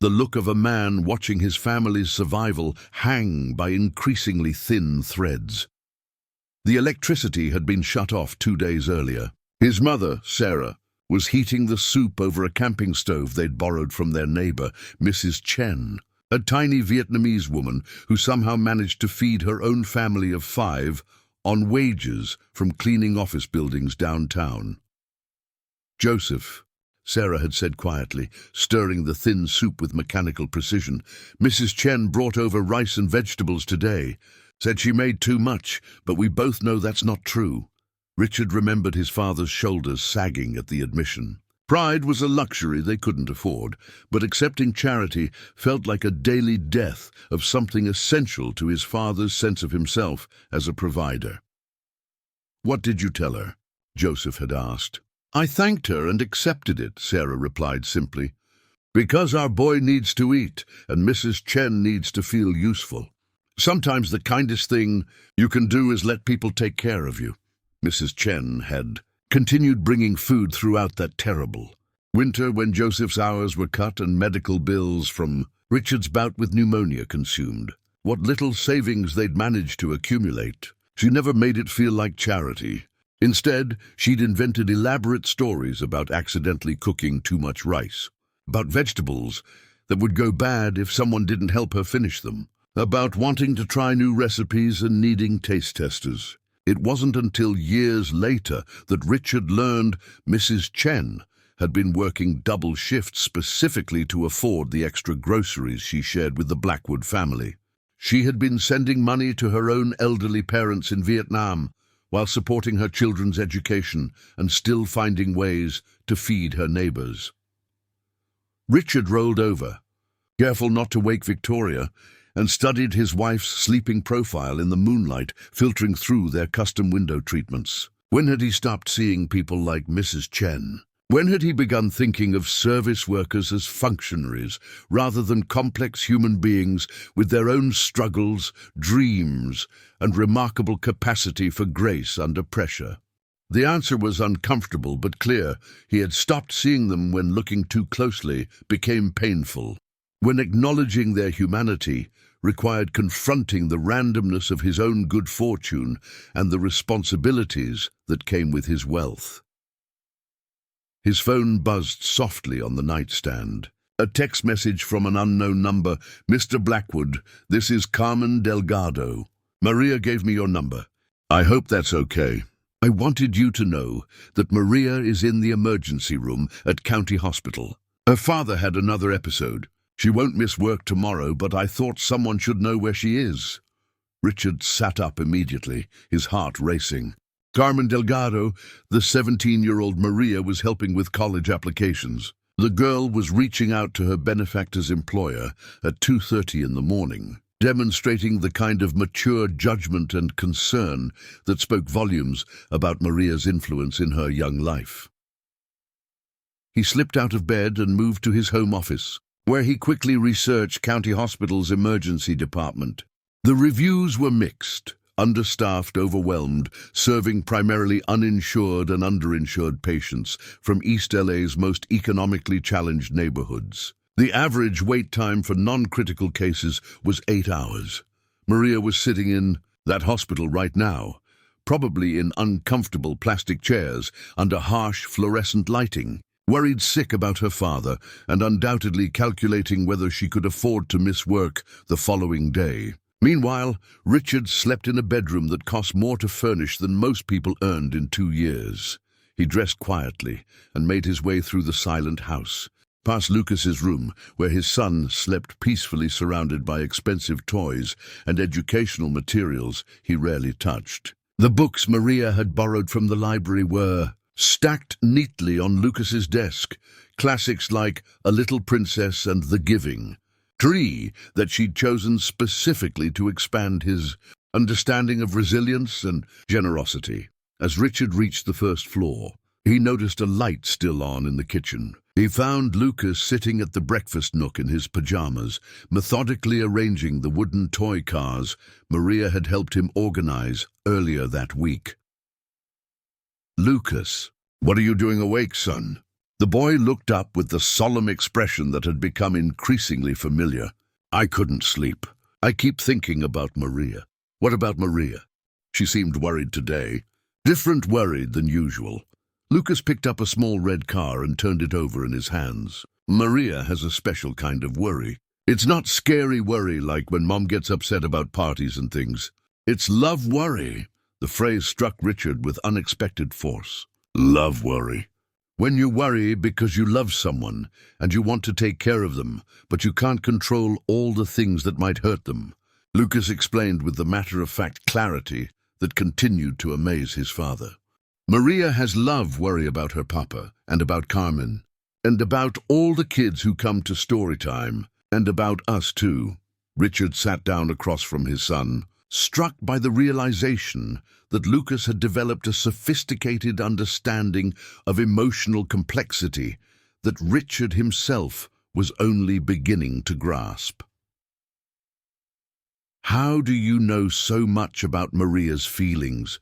the look of a man watching his family's survival hang by increasingly thin threads. The electricity had been shut off 2 days earlier. His mother, Sarah, was heating the soup over a camping stove they'd borrowed from their neighbor, Mrs. Chen, a tiny Vietnamese woman who somehow managed to feed her own family of 5 on wages from cleaning office buildings downtown. "Joseph," Sarah had said quietly, stirring the thin soup with mechanical precision, "Mrs. Chen brought over rice and vegetables today. Said she made too much, but we both know that's not true." Richard remembered his father's shoulders sagging at the admission. Pride was a luxury they couldn't afford, but accepting charity felt like a daily death of something essential to his father's sense of himself as a provider. "What did you tell her?" Joseph had asked. "I thanked her and accepted it," Sarah replied simply. "Because our boy needs to eat, and Mrs. Chen needs to feel useful. Sometimes the kindest thing you can do is let people take care of you." Mrs. Chen had continued bringing food throughout that terrible winter when Joseph's hours were cut and medical bills from Richard's bout with pneumonia consumed what little savings they'd managed to accumulate. She never made it feel like charity. Instead, she'd invented elaborate stories about accidentally cooking too much rice, about vegetables that would go bad if someone didn't help her finish them, about wanting to try new recipes and needing taste testers. It wasn't until years later that Richard learned Mrs. Chen had been working double shifts specifically to afford the extra groceries she shared with the Blackwood family. She had been sending money to her own elderly parents in Vietnam while supporting her children's education and still finding ways to feed her neighbors. Richard rolled over, careful not to wake Victoria, and studied his wife's sleeping profile in the moonlight filtering through their custom window treatments. When had he stopped seeing people like Mrs. Chen? When had he begun thinking of service workers as functionaries rather than complex human beings with their own struggles, dreams, and remarkable capacity for grace under pressure? The answer was uncomfortable but clear. He had stopped seeing them when looking too closely became painful, when acknowledging their humanity required confronting the randomness of his own good fortune and the responsibilities that came with his wealth. His phone buzzed softly on the nightstand. A text message from an unknown number. "Mr. Blackwood, this is Carmen Delgado. Maria gave me your number. I hope that's okay. I wanted you to know that Maria is in the emergency room at County Hospital. Her father had another episode. She won't miss work tomorrow, but I thought someone should know where she is." Richard sat up immediately, his heart racing. Carmen Delgado, the 17-year-old Maria, was helping with college applications. The girl was reaching out to her benefactor's employer at 2:30 in the morning, demonstrating the kind of mature judgment and concern that spoke volumes about Maria's influence in her young life. He slipped out of bed and moved to his home office, where he quickly researched County Hospital's emergency department. The reviews were mixed, understaffed, overwhelmed, serving primarily uninsured and underinsured patients from East LA's most economically challenged neighborhoods. The average wait time for non-critical cases was 8 hours. Maria was sitting in that hospital right now, probably in uncomfortable plastic chairs under harsh fluorescent lighting, worried sick about her father and undoubtedly calculating whether she could afford to miss work the following day. Meanwhile, Richard slept in a bedroom that cost more to furnish than most people earned in 2 years. He dressed quietly and made his way through the silent house, Past Lucas's room, where his son slept peacefully surrounded by expensive toys and educational materials he rarely touched. The books Maria had borrowed from the library were stacked neatly on Lucas's desk, classics like A Little Princess and The Giving, three that she'd chosen specifically to expand his understanding of resilience and generosity. As Richard reached the first floor, he noticed a light still on in the kitchen. He found Lucas sitting at the breakfast nook in his pajamas, methodically arranging the wooden toy cars Maria had helped him organize earlier that week. "Lucas, what are you doing awake, son?" The boy looked up with the solemn expression that had become increasingly familiar. "I couldn't sleep. I keep thinking about Maria." "What about Maria?" She seemed worried today. Different worried than usual. Lucas picked up a small red car and turned it over in his hands. "Maria has a special kind of worry. It's not scary worry like when Mom gets upset about parties and things. It's love worry." The phrase struck Richard with unexpected force. Love worry. When you worry because you love someone and you want to take care of them, but you can't control all the things that might hurt them. Lucas explained with the matter-of-fact clarity that continued to amaze his father. "Maria has love worry about her papa, and about Carmen, and about all the kids who come to story time, and about us too." Richard sat down across from his son, struck by the realization that Lucas had developed a sophisticated understanding of emotional complexity that Richard himself was only beginning to grasp. "How do you know so much about Maria's feelings?"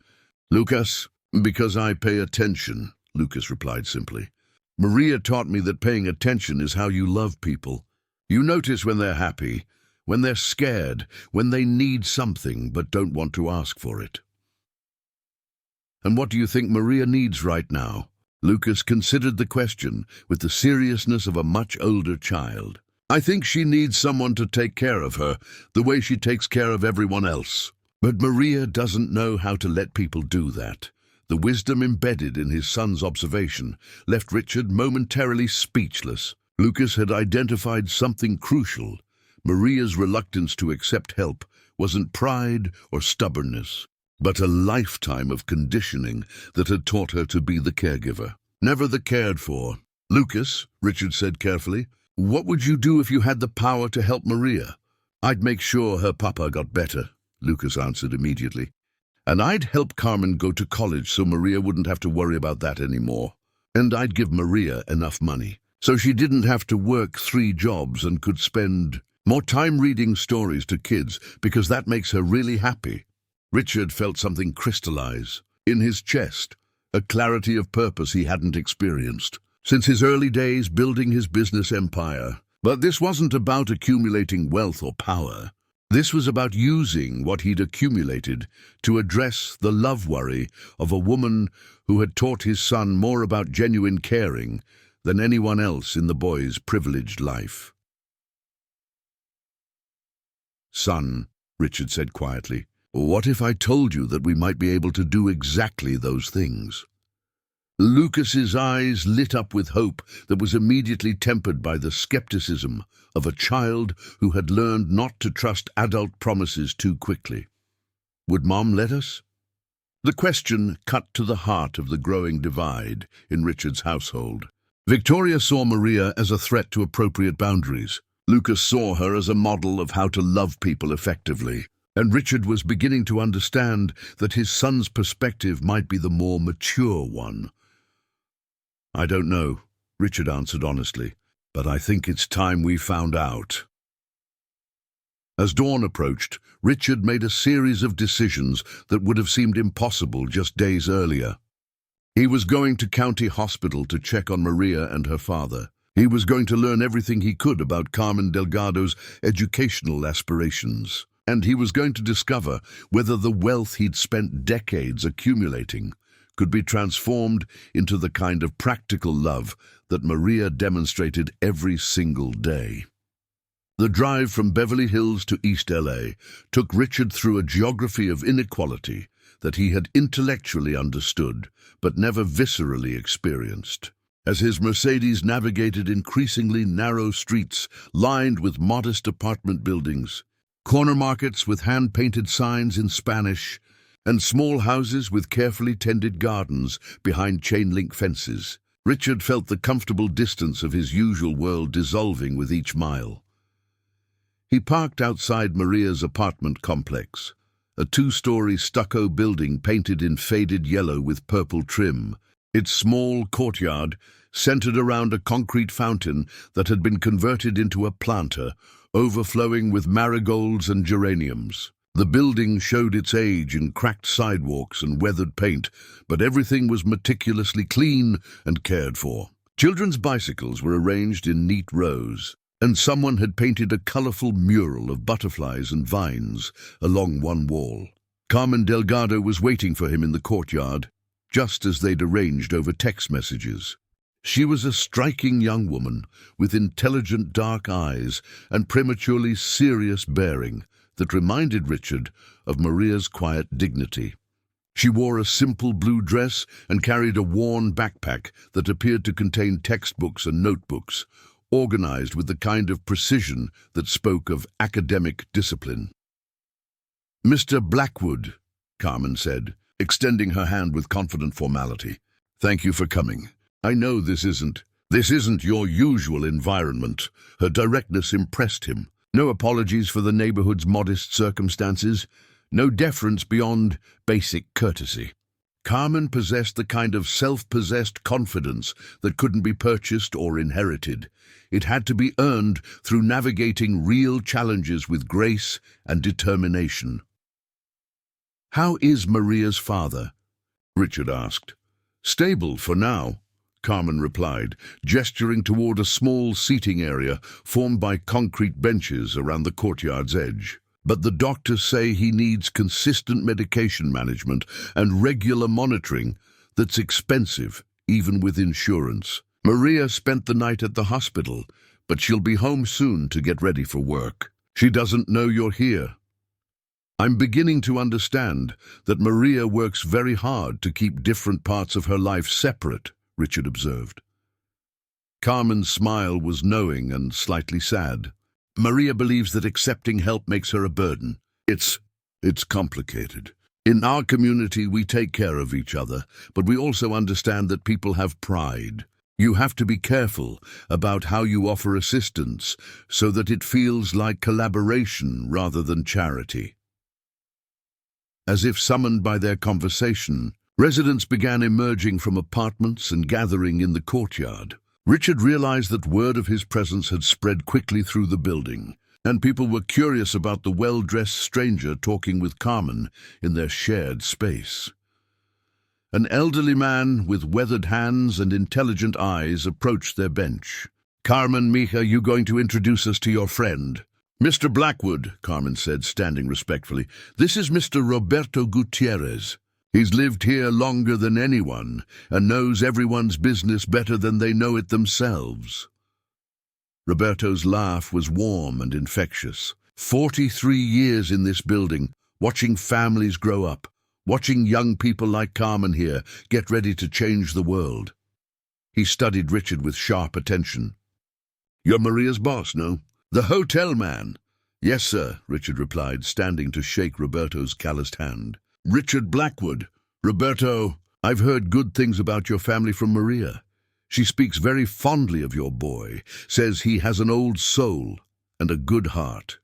"Lucas, because I pay attention," Lucas replied simply. "Maria taught me that paying attention is how you love people. You notice when they're happy, when they're scared, when they need something but don't want to ask for it." "And what do you think Maria needs right now?" Lucas considered the question with the seriousness of a much older child. "I think she needs someone to take care of her, the way she takes care of everyone else. But Maria doesn't know how to let people do that." The wisdom embedded in his son's observation left Richard momentarily speechless. Lucas had identified something crucial. Maria's reluctance to accept help wasn't pride or stubbornness, but a lifetime of conditioning that had taught her to be the caregiver, never the cared for. "Lucas," Richard said carefully, "what would you do if you had the power to help Maria?" "I'd make sure her papa got better," Lucas answered immediately. "And I'd help Carmen go to college so Maria wouldn't have to worry about that anymore. And I'd give Maria enough money so she didn't have to work 3 jobs and could spend more time reading stories to kids because that makes her really happy." Richard felt something crystallize in his chest, a clarity of purpose he hadn't experienced since his early days building his business empire. But this wasn't about accumulating wealth or power. This was about using what he'd accumulated to address the love worry of a woman who had taught his son more about genuine caring than anyone else in the boy's privileged life. "Son," Richard said quietly, "what if I told you that we might be able to do exactly those things?" Lucas's eyes lit up with hope that was immediately tempered by the skepticism of a child who had learned not to trust adult promises too quickly. "Would Mom let us?" The question cut to the heart of the growing divide in Richard's household. Victoria saw Maria as a threat to appropriate boundaries. Lucas saw her as a model of how to love people effectively. And Richard was beginning to understand that his son's perspective might be the more mature one. "I don't know," Richard answered honestly, "but I think it's time we found out." As dawn approached, Richard made a series of decisions that would have seemed impossible just days earlier. He was going to County Hospital to check on Maria and her father. He was going to learn everything he could about Carmen Delgado's educational aspirations. And he was going to discover whether the wealth he'd spent decades accumulating could be transformed into the kind of practical love that Maria demonstrated every single day. The drive from Beverly Hills to East LA took Richard through a geography of inequality that he had intellectually understood but never viscerally experienced. as his Mercedes navigated increasingly narrow streets lined with modest apartment buildings, corner markets with hand-painted signs in Spanish, and small houses with carefully tended gardens behind chain-link fences. Richard felt the comfortable distance of his usual world dissolving with each mile. He parked outside Maria's apartment complex, a two-story stucco building painted in faded yellow with purple trim. Its small courtyard centered around a concrete fountain that had been converted into a planter, overflowing with marigolds and geraniums. The building showed its age in cracked sidewalks and weathered paint, but everything was meticulously clean and cared for. Children's bicycles were arranged in neat rows, and someone had painted a colorful mural of butterflies and vines along one wall. Carmen Delgado was waiting for him in the courtyard, just as they'd arranged over text messages. She was a striking young woman with intelligent dark eyes and prematurely serious bearing that reminded Richard of Maria's quiet dignity. She wore a simple blue dress and carried a worn backpack that appeared to contain textbooks and notebooks, organized with the kind of precision that spoke of academic discipline. "Mr. Blackwood," Carmen said, extending her hand with confident formality. "Thank you for coming. I know this isn't your usual environment." Her directness impressed him. No apologies for the neighborhood's modest circumstances, no deference beyond basic courtesy. Carmen possessed the kind of self-possessed confidence that couldn't be purchased or inherited. It had to be earned through navigating real challenges with grace and determination. "How is Maria's father?" Richard asked. "Stable for now," Carmen replied, gesturing toward a small seating area formed by concrete benches around the courtyard's edge. "But the doctors say he needs consistent medication management and regular monitoring that's expensive, even with insurance. Maria spent the night at the hospital, but she'll be home soon to get ready for work. She doesn't know you're here." "I'm beginning to understand that Maria works very hard to keep different parts of her life separate," Richard observed. Carmen's smile was knowing and slightly sad. "Maria believes that accepting help makes her a burden. It's complicated. In our community, we take care of each other, but we also understand that people have pride. You have to be careful about how you offer assistance so that it feels like collaboration rather than charity." As if summoned by their conversation, residents began emerging from apartments and gathering in the courtyard. Richard realized that word of his presence had spread quickly through the building, and people were curious about the well-dressed stranger talking with Carmen in their shared space. An elderly man with weathered hands and intelligent eyes approached their bench. "Carmen, mija, you going to introduce us to your friend?" "Mr. Blackwood," Carmen said, standing respectfully, "this is Mr. Roberto Gutierrez. He's lived here longer than anyone and knows everyone's business better than they know it themselves." Roberto's laugh was warm and infectious. 43 years in this building, watching families grow up, watching young people like Carmen here get ready to change the world. He studied Richard with sharp attention. "You're Maria's boss, no?" "The hotel man." "Yes, sir," Richard replied, standing to shake Roberto's calloused hand. "Richard Blackwood. Roberto, I've heard good things about your family from Maria. She speaks very fondly of your boy, says he has an old soul and a good heart."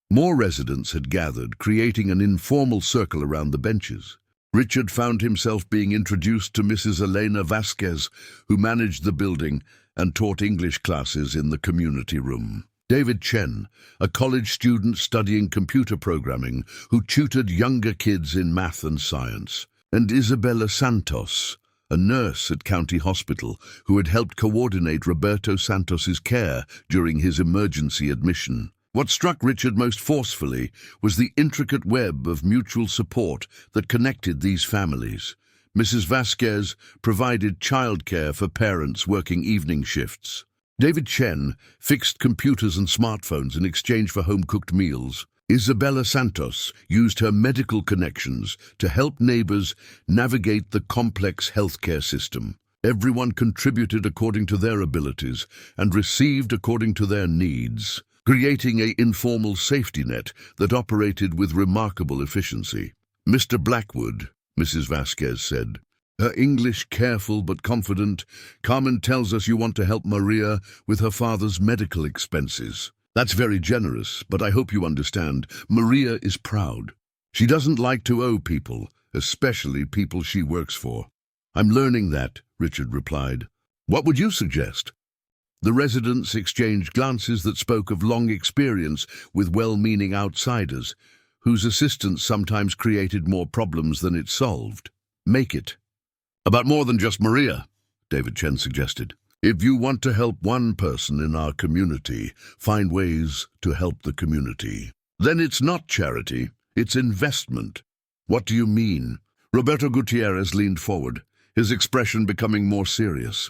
More residents had gathered, creating an informal circle around the benches. Richard found himself being introduced to Mrs. Elena Vasquez, who managed the building and taught English classes in the community room. David Chen, a college student studying computer programming who tutored younger kids in math and science, and Isabella Santos, a nurse at County Hospital who had helped coordinate Roberto Santos's care during his emergency admission. What struck Richard most forcefully was the intricate web of mutual support that connected these families. Mrs. Vasquez provided childcare for parents working evening shifts. David Chen fixed computers and smartphones in exchange for home-cooked meals. Isabella Santos used her medical connections to help neighbors navigate the complex healthcare system. Everyone contributed according to their abilities and received according to their needs, creating an informal safety net that operated with remarkable efficiency. "Mr. Blackwood," Mrs. Vasquez said, her English careful but confident, "Carmen tells us you want to help Maria with her father's medical expenses. That's very generous, but I hope you understand, Maria is proud. She doesn't like to owe people, especially people she works for." "I'm learning that," Richard replied. "What would you suggest?" The residents exchanged glances that spoke of long experience with well-meaning outsiders, whose assistance sometimes created more problems than it solved. "Make it about more than just Maria," David Chen suggested. "If you want to help one person in our community, find ways to help the community. Then it's not charity, it's investment." "What do you mean?" Roberto Gutierrez leaned forward, his expression becoming more serious.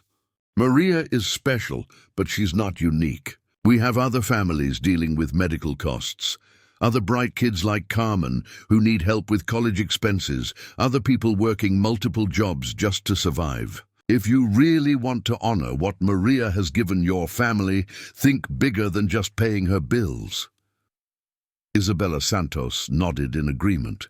"Maria is special, but she's not unique. We have other families dealing with medical costs. Other bright kids like Carmen who need help with college expenses, other people working multiple jobs just to survive. If you really want to honor what Maria has given your family, think bigger than just paying her bills." Isabella Santos nodded in agreement.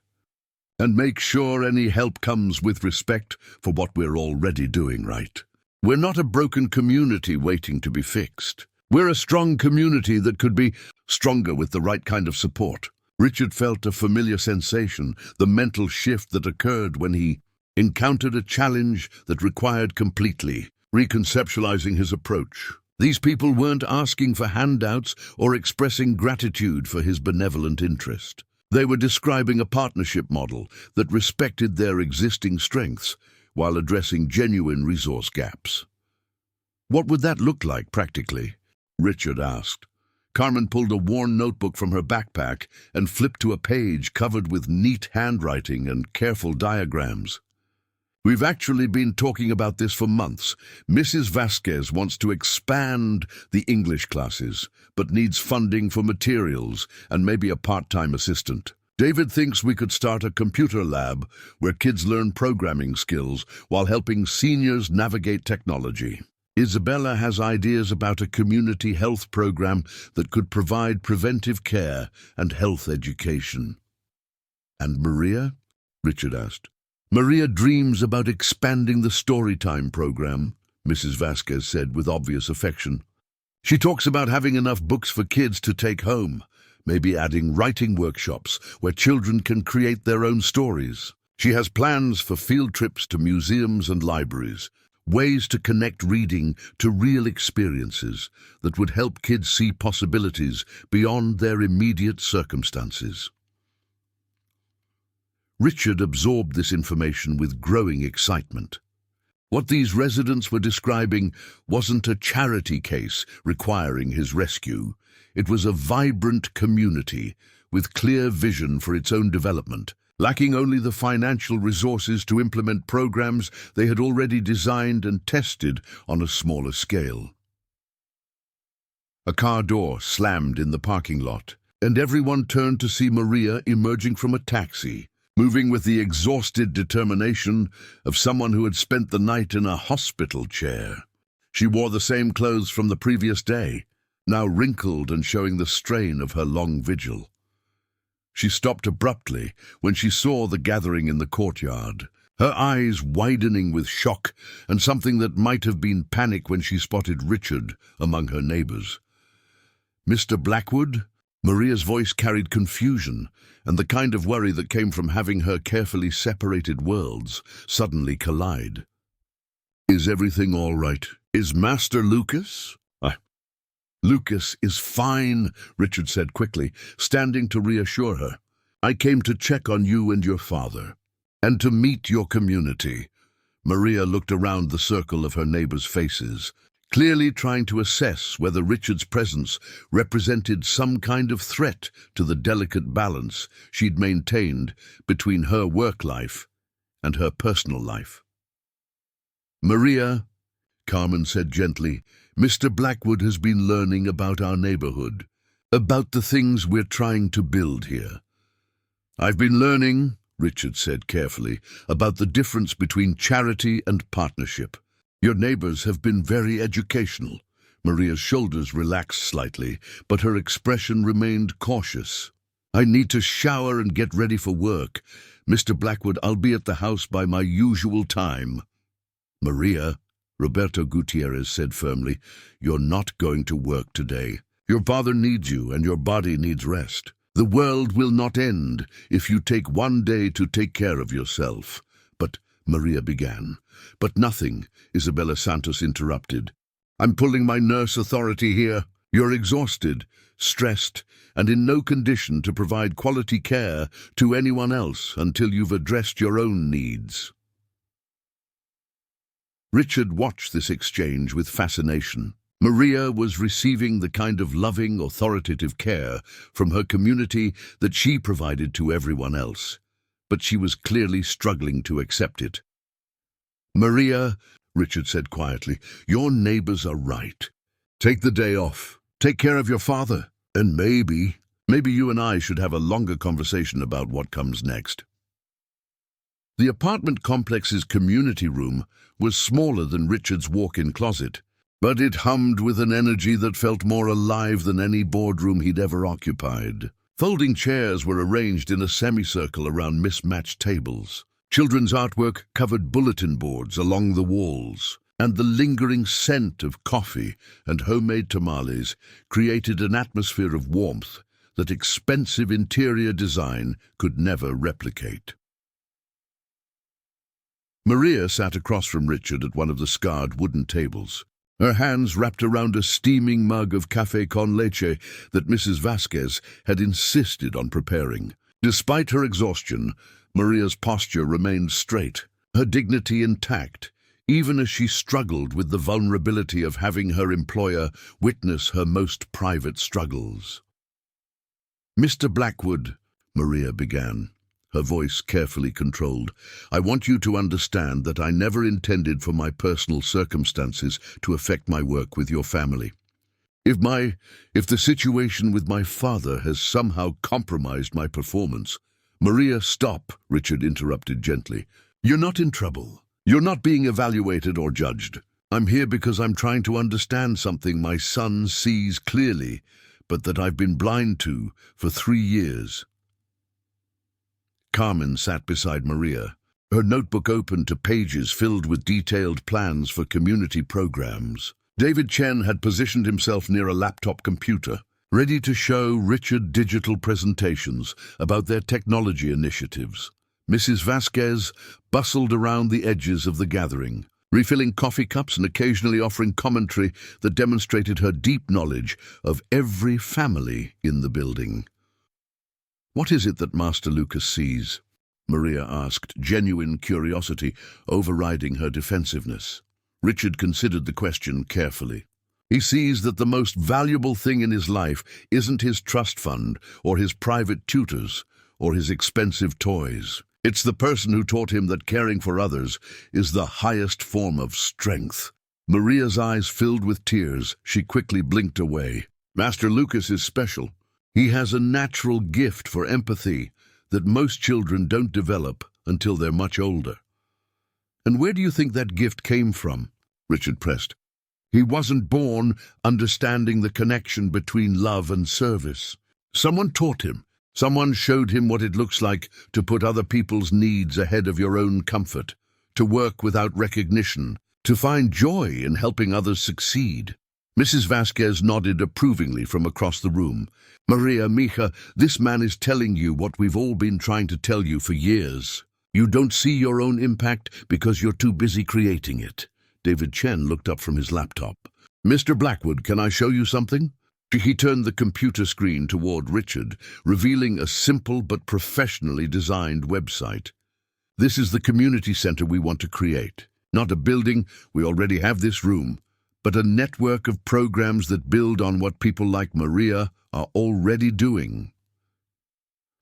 "And make sure any help comes with respect for what we're already doing right. We're not a broken community waiting to be fixed. We're a strong community that could be stronger with the right kind of support." Richard felt a familiar sensation, the mental shift that occurred when he encountered a challenge that required completely reconceptualizing his approach. These people weren't asking for handouts or expressing gratitude for his benevolent interest. They were describing a partnership model that respected their existing strengths while addressing genuine resource gaps. "What would that look like practically?" Richard asked. Carmen pulled a worn notebook from her backpack and flipped to a page covered with neat handwriting and careful diagrams. "We've actually been talking about this for months. Mrs. Vasquez wants to expand the English classes, but needs funding for materials and maybe a part-time assistant. David thinks we could start a computer lab where kids learn programming skills while helping seniors navigate technology. Isabella has ideas about a community health program that could provide preventive care and health education." "And Maria?" Richard asked. "Maria dreams about expanding the Storytime program," Mrs. Vasquez said with obvious affection. "She talks about having enough books for kids to take home, maybe adding writing workshops where children can create their own stories. She has plans for field trips to museums and libraries, ways to connect reading to real experiences that would help kids see possibilities beyond their immediate circumstances." Richard absorbed this information with growing excitement. What these residents were describing wasn't a charity case requiring his rescue. It was a vibrant community with clear vision for its own development, lacking only the financial resources to implement programs they had already designed and tested on a smaller scale. A car door slammed in the parking lot, and everyone turned to see Maria emerging from a taxi, moving with the exhausted determination of someone who had spent the night in a hospital chair. She wore the same clothes from the previous day, now wrinkled and showing the strain of her long vigil. She stopped abruptly when she saw the gathering in the courtyard, her eyes widening with shock and something that might have been panic when she spotted Richard among her neighbors. "Mr. Blackwood?" Maria's voice carried confusion and the kind of worry that came from having her carefully separated worlds suddenly collide. "Is everything all right? Is Master Lucas?" "Lucas is fine," Richard said quickly, standing to reassure her. "I came to check on you and your father, and to meet your community." Maria looked around the circle of her neighbors' faces, clearly trying to assess whether Richard's presence represented some kind of threat to the delicate balance she'd maintained between her work life and her personal life. "Maria," Carmen said gently, "Mr. Blackwood has been learning about our neighborhood, about the things we're trying to build here." "I've been learning," Richard said carefully, "about the difference between charity and partnership. Your neighbors have been very educational. Maria's shoulders relaxed slightly, but her expression remained cautious. I need to shower and get ready for work. Mr. Blackwood, I'll be at the house by my usual time. Maria, Roberto Gutierrez said firmly, you're not going to work today. Your father needs you and your body needs rest. The world will not end if you take one day to take care of yourself. But, Maria began. But nothing, Isabella Santos interrupted. I'm pulling my nurse authority here. You're exhausted, stressed, and in no condition to provide quality care to anyone else until you've addressed your own needs. Richard watched this exchange with fascination. Maria was receiving the kind of loving, authoritative care from her community that she provided to everyone else, but she was clearly struggling to accept it. Maria, Richard said quietly, your neighbors are right. Take the day off. Take care of your father. And maybe you and I should have a longer conversation about what comes next. The apartment complex's community room was smaller than Richard's walk-in closet, but it hummed with an energy that felt more alive than any boardroom he'd ever occupied. Folding chairs were arranged in a semicircle around mismatched tables. Children's artwork covered bulletin boards along the walls, and the lingering scent of coffee and homemade tamales created an atmosphere of warmth that expensive interior design could never replicate. Maria sat across from Richard at one of the scarred wooden tables, her hands wrapped around a steaming mug of café con leche that Mrs. Vasquez had insisted on preparing. Despite her exhaustion, Maria's posture remained straight, her dignity intact, even as she struggled with the vulnerability of having her employer witness her most private struggles. Mr. Blackwood, Maria began, her voice carefully controlled, I want you to understand that I never intended for my personal circumstances to affect my work with your family. If the situation with my father has somehow compromised my performance— Maria, stop, Richard interrupted gently. You're not in trouble. You're not being evaluated or judged. I'm here because I'm trying to understand something my son sees clearly, but that I've been blind to for 3 years. Carmen sat beside Maria, her notebook open to pages filled with detailed plans for community programs. David Chen had positioned himself near a laptop computer, ready to show Richard digital presentations about their technology initiatives. Mrs. Vasquez bustled around the edges of the gathering, refilling coffee cups and occasionally offering commentary that demonstrated her deep knowledge of every family in the building. What is it that Master Lucas sees? Maria asked, genuine curiosity overriding her defensiveness. Richard considered the question carefully. He sees that the most valuable thing in his life isn't his trust fund or his private tutors or his expensive toys. It's the person who taught him that caring for others is the highest form of strength. Maria's eyes filled with tears. She quickly blinked away. Master Lucas is special. He has a natural gift for empathy that most children don't develop until they're much older. And where do you think that gift came from? Richard pressed. He wasn't born understanding the connection between love and service. Someone taught him. Someone showed him what it looks like to put other people's needs ahead of your own comfort, to work without recognition, to find joy in helping others succeed. Mrs. Vasquez nodded approvingly from across the room. Maria, mija, this man is telling you what we've all been trying to tell you for years. You don't see your own impact because you're too busy creating it. David Chen looked up from his laptop. Mr. Blackwood, can I show you something? He turned the computer screen toward Richard, revealing a simple but professionally designed website. This is the community center we want to create. Not a building, we already have this room, but a network of programs that build on what people like Maria are already doing.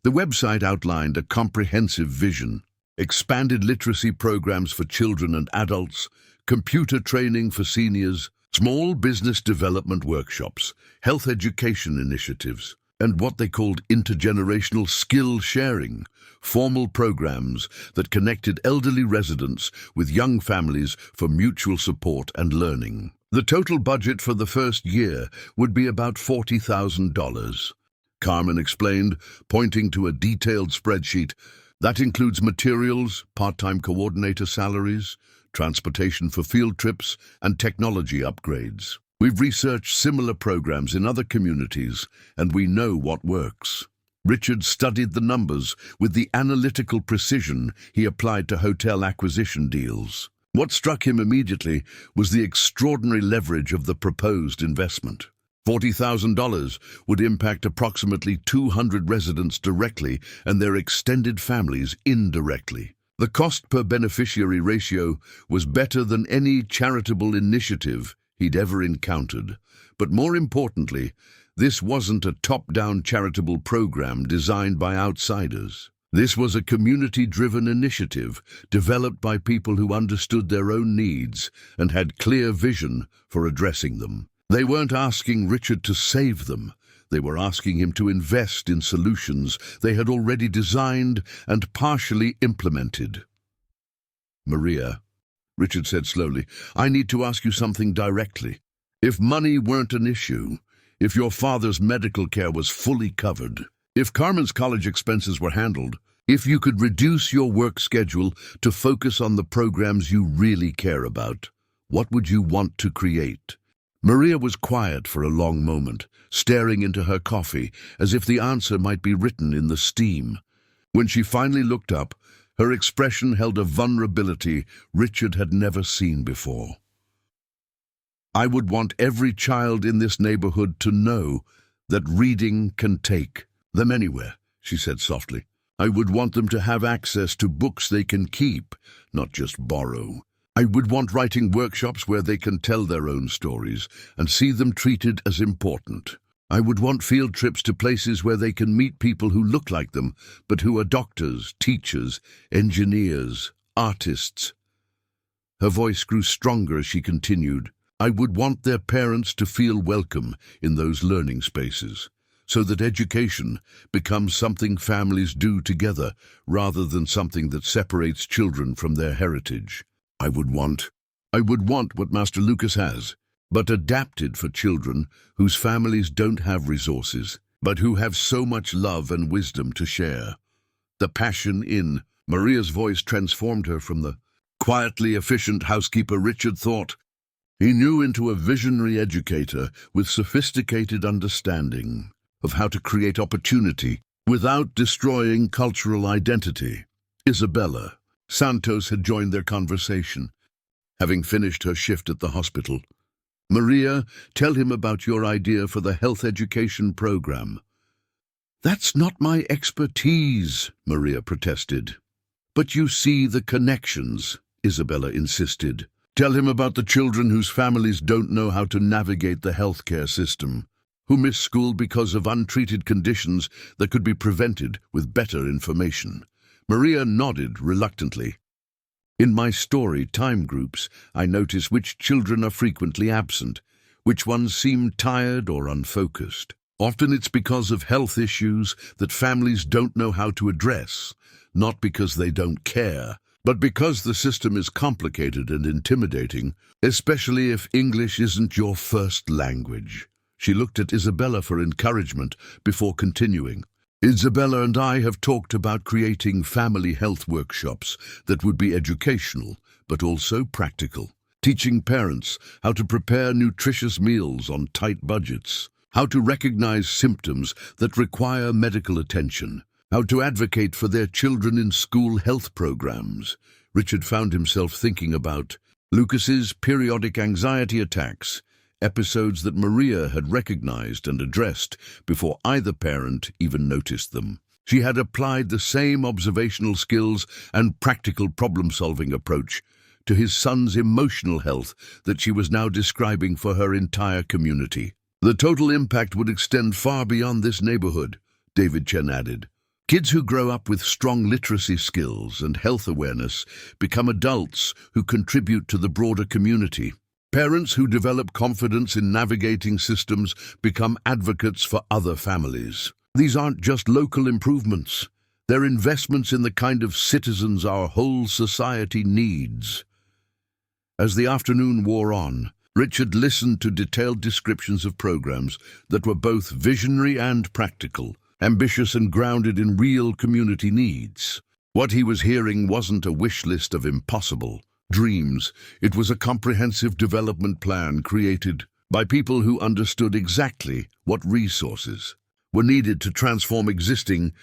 The website outlined a comprehensive vision: expanded literacy programs for children and adults, computer training for seniors, small business development workshops, health education initiatives, and what they called intergenerational skill sharing, formal programs that connected elderly residents with young families for mutual support and learning. The total budget for the first year would be about $40,000. Carmen explained, pointing to a detailed spreadsheet. That includes materials, part-time coordinator salaries, transportation for field trips, and technology upgrades. We've researched similar programs in other communities, and we know what works. Richard studied the numbers with the analytical precision he applied to hotel acquisition deals. What struck him immediately was the extraordinary leverage of the proposed investment. $40,000 would impact approximately 200 residents directly and their extended families indirectly. The cost per beneficiary ratio was better than any charitable initiative he'd ever encountered. But more importantly, this wasn't a top-down charitable program designed by outsiders. This was a community-driven initiative developed by people who understood their own needs and had clear vision for addressing them. They weren't asking Richard to save them. They were asking him to invest in solutions they had already designed and partially implemented. "Maria," Richard said slowly, "I need to ask you something directly. If money weren't an issue, if your father's medical care was fully covered, if Carmen's college expenses were handled, if you could reduce your work schedule to focus on the programs you really care about, what would you want to create?" Maria was quiet for a long moment, staring into her coffee as if the answer might be written in the steam. When she finally looked up, her expression held a vulnerability Richard had never seen before. "I would want every child in this neighborhood to know that reading can take them anywhere," she said softly. "I would want them to have access to books they can keep, not just borrow. I would want writing workshops where they can tell their own stories and see them treated as important. I would want field trips to places where they can meet people who look like them, but who are doctors, teachers, engineers, artists." Her voice grew stronger as she continued. "I would want their parents to feel welcome in those learning spaces, so that education becomes something families do together rather than something that separates children from their heritage. I would want what Master Lucas has, but adapted for children whose families don't have resources, but who have so much love and wisdom to share. The passion in..." Maria's voice transformed her from the quietly efficient housekeeper Richard thought he knew into a visionary educator with sophisticated understanding of how to create opportunity without destroying cultural identity. Isabella Santos had joined their conversation, having finished her shift at the hospital. "Maria, tell him about your idea for the health education program." "That's not my expertise," Maria protested. "But you see the connections," Isabella insisted. "Tell him about the children whose families don't know how to navigate the healthcare system, who miss school because of untreated conditions that could be prevented with better information." Maria nodded reluctantly. "In my story time groups, I notice which children are frequently absent, which ones seem tired or unfocused. Often it's because of health issues that families don't know how to address, not because they don't care, but because the system is complicated and intimidating, especially if English isn't your first language." She looked at Isabella for encouragement before continuing. "Isabella and I have talked about creating family health workshops that would be educational, but also practical, teaching parents how to prepare nutritious meals on tight budgets, how to recognize symptoms that require medical attention, how to advocate for their children in school health programs." Richard found himself thinking about Lucas's periodic anxiety attacks, episodes that Maria had recognized and addressed before either parent even noticed them. She had applied the same observational skills and practical problem-solving approach to his son's emotional health that she was now describing for her entire community. "The total impact would extend far beyond this neighborhood," David Chen added. "Kids who grow up with strong literacy skills and health awareness become adults who contribute to the broader community." Parents who develop confidence in navigating systems become advocates for other families. These aren't just local improvements. They're investments in the kind of citizens our whole society needs. As the afternoon wore on, Richard listened to detailed descriptions of programs that were both visionary and practical, ambitious and grounded in real community needs. What he was hearing wasn't a wish list of impossible dreams. It was a comprehensive development plan created by people who understood exactly what resources were needed to transform existing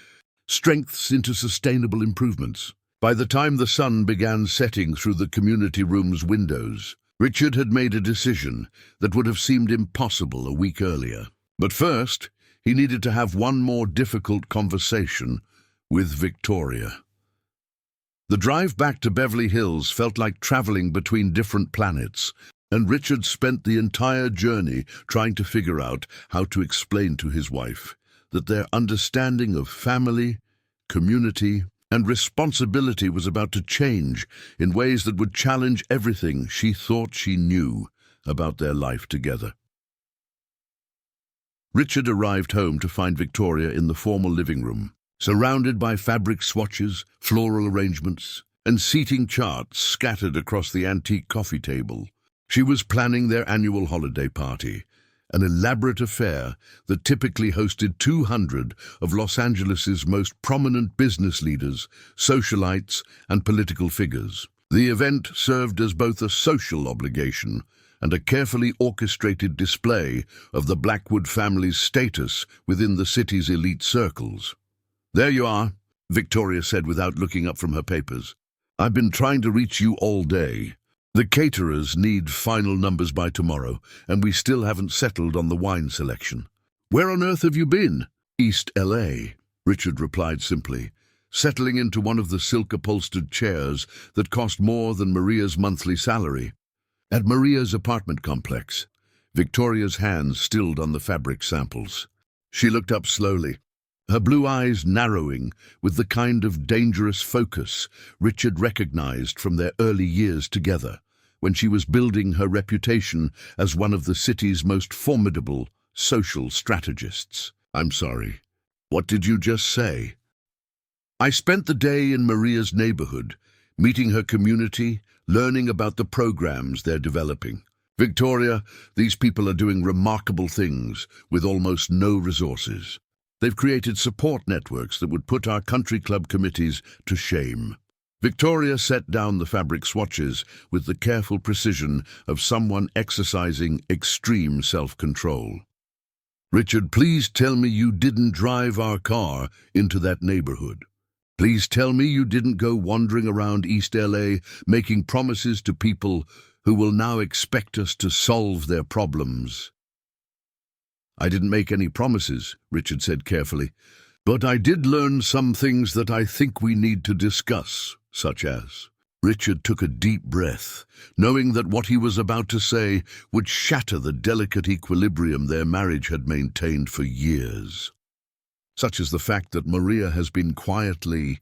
strengths into sustainable improvements. By the time the sun began setting through the community room's windows, Richard had made a decision that would have seemed impossible a week earlier. But first, he needed to have one more difficult conversation with Victoria. The drive back to Beverly Hills felt like traveling between different planets, and Richard spent the entire journey trying to figure out how to explain to his wife that their understanding of family, community, and responsibility was about to change in ways that would challenge everything she thought she knew about their life together. Richard arrived home to find Victoria in the formal living room, surrounded by fabric swatches, floral arrangements, and seating charts scattered across the antique coffee table. She was planning their annual holiday party, an elaborate affair that typically hosted 200 of Los Angeles's most prominent business leaders, socialites, and political figures. The event served as both a social obligation and a carefully orchestrated display of the Blackwood family's status within the city's elite circles. "There you are," Victoria said without looking up from her papers. "I've been trying to reach you all day. The caterers need final numbers by tomorrow, and we still haven't settled on the wine selection." "Where on earth have you been?" "East LA," Richard replied simply, settling into one of the silk-upholstered chairs that cost more than Maria's monthly salary. At Maria's apartment complex, Victoria's hands stilled on the fabric samples. She looked up slowly, her blue eyes narrowing with the kind of dangerous focus Richard recognized from their early years together, when she was building her reputation as one of the city's most formidable social strategists. "I'm sorry. What did you just say?" "I spent the day in Maria's neighborhood, meeting her community, learning about the programs they're developing. Victoria, these people are doing remarkable things with almost no resources. They've created support networks that would put our country club committees to shame." Victoria set down the fabric swatches with the careful precision of someone exercising extreme self-control. "Richard, please tell me you didn't drive our car into that neighborhood. Please tell me you didn't go wandering around East LA making promises to people who will now expect us to solve their problems." "I didn't make any promises," Richard said carefully, "but I did learn some things that I think we need to discuss, such as—" Richard took a deep breath, knowing that what he was about to say would shatter the delicate equilibrium their marriage had maintained for years. "Such as the fact that Maria has been quietly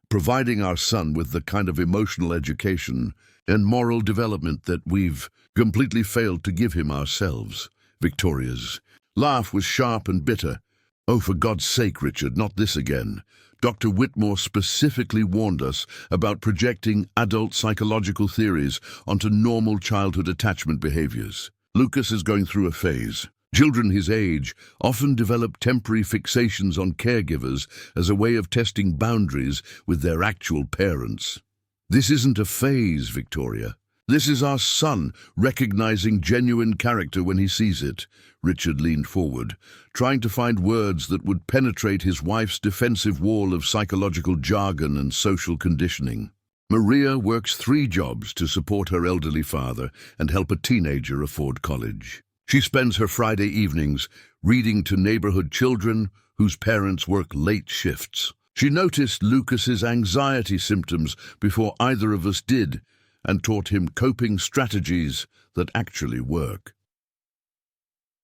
providing our son with the kind of emotional education and moral development that we've completely failed to give him ourselves." Victoria's laugh was sharp and bitter. "Oh, for God's sake, Richard, not this again. Dr. Whitmore specifically warned us about projecting adult psychological theories onto normal childhood attachment behaviors. Lucas is going through a phase. Children his age often develop temporary fixations on caregivers as a way of testing boundaries with their actual parents. This isn't a phase, Victoria. This is our son recognizing genuine character when he sees it." Richard leaned forward, trying to find words that would penetrate his wife's defensive wall of psychological jargon and social conditioning. "Maria works 3 jobs to support her elderly father and help a teenager afford college. She spends her Friday evenings reading to neighborhood children whose parents work late shifts. She noticed Lucas's anxiety symptoms before either of us did, and taught him coping strategies that actually work.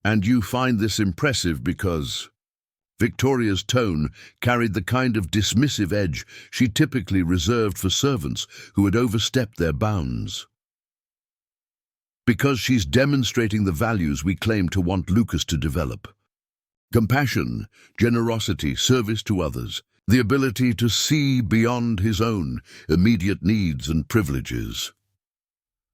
And you find this impressive because—" Victoria's tone carried the kind of dismissive edge she typically reserved for servants who had overstepped their bounds. Because she's demonstrating the values we claim to want Lucas to develop. Compassion, generosity, service to others, the ability to see beyond his own immediate needs and privileges.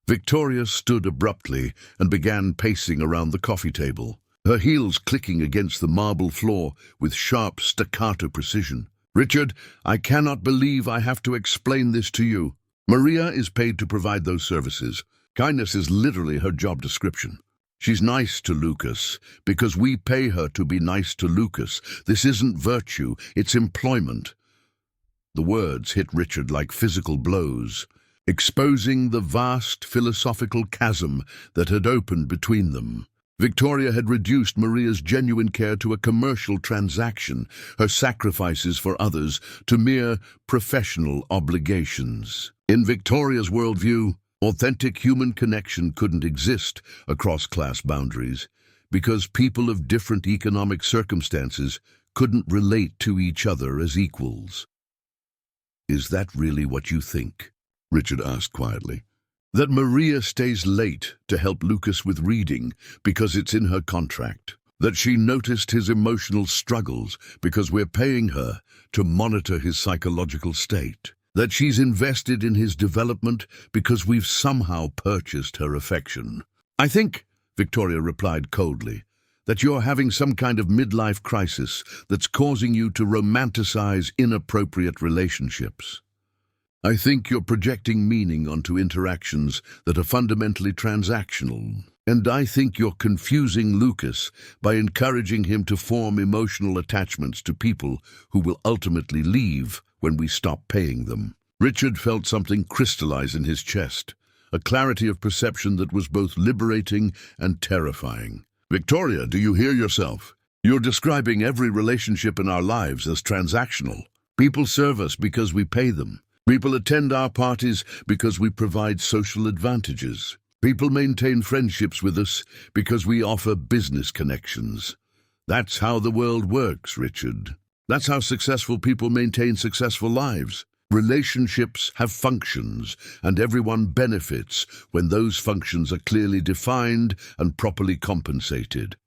Victoria stood abruptly and began pacing around the coffee table, her heels clicking against the marble floor with sharp staccato precision. "Richard, I cannot believe I have to explain this to you. Maria is paid to provide those services. Kindness is literally her job description. She's nice to Lucas because we pay her to be nice to Lucas. This isn't virtue, it's employment." The words hit Richard like physical blows, exposing the vast philosophical chasm that had opened between them. Victoria had reduced Maria's genuine care to a commercial transaction, her sacrifices for others to mere professional obligations. In Victoria's worldview, authentic human connection couldn't exist across class boundaries because people of different economic circumstances couldn't relate to each other as equals. "Is that really what you think?" Richard asked quietly. "That Maria stays late to help Lucas with reading because it's in her contract? That she noticed his emotional struggles because we're paying her to monitor his psychological state? That she's invested in his development because we've somehow purchased her affection?" "I think," Victoria replied coldly, "that you're having some kind of midlife crisis that's causing you to romanticize inappropriate relationships. I think you're projecting meaning onto interactions that are fundamentally transactional. And I think you're confusing Lucas by encouraging him to form emotional attachments to people who will ultimately leave when we stop paying them." Richard felt something crystallize in his chest, a clarity of perception that was both liberating and terrifying. "Victoria, do you hear yourself? You're describing every relationship in our lives as transactional. People serve us because we pay them. People attend our parties because we provide social advantages. People maintain friendships with us because we offer business connections. That's how the world works, Richard. That's how successful people maintain successful lives. Relationships have functions, and everyone benefits when those functions are clearly defined and properly compensated."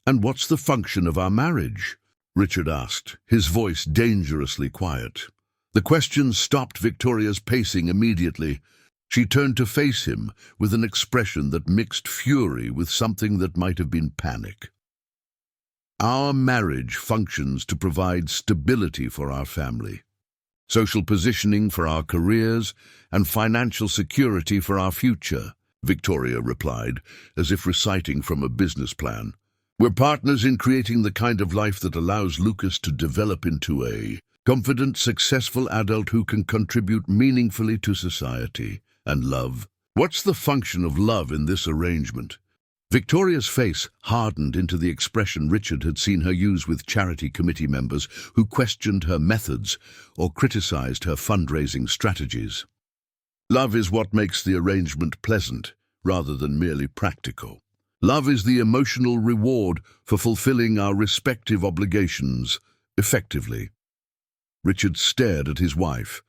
"And what's the function of our marriage?" Richard asked, his voice dangerously quiet. The question stopped Victoria's pacing immediately. She turned to face him with an expression that mixed fury with something that might have been panic. "Our marriage functions to provide stability for our family, social positioning for our careers, and financial security for our future," Victoria replied, as if reciting from a business plan. "We're partners in creating the kind of life that allows Lucas to develop into a confident, successful adult who can contribute meaningfully to society. And love. What's the function of love in this arrangement?" Victoria's face hardened into the expression Richard had seen her use with charity committee members who questioned her methods or criticized her fundraising strategies. "Love is what makes the arrangement pleasant, rather than merely practical. Love is the emotional reward for fulfilling our respective obligations effectively." Richard stared at his wife,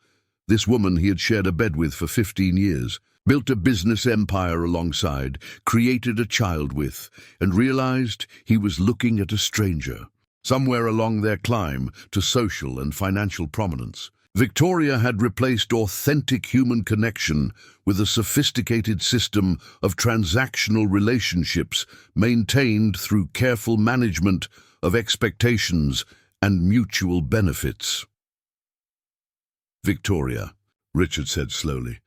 this woman he had shared a bed with for 15 years, built a business empire alongside, created a child with, and realized he was looking at a stranger, somewhere along their climb to social and financial prominence. Victoria had replaced authentic human connection with a sophisticated system of transactional relationships maintained through careful management of expectations and mutual benefits. "Victoria," Richard said slowly,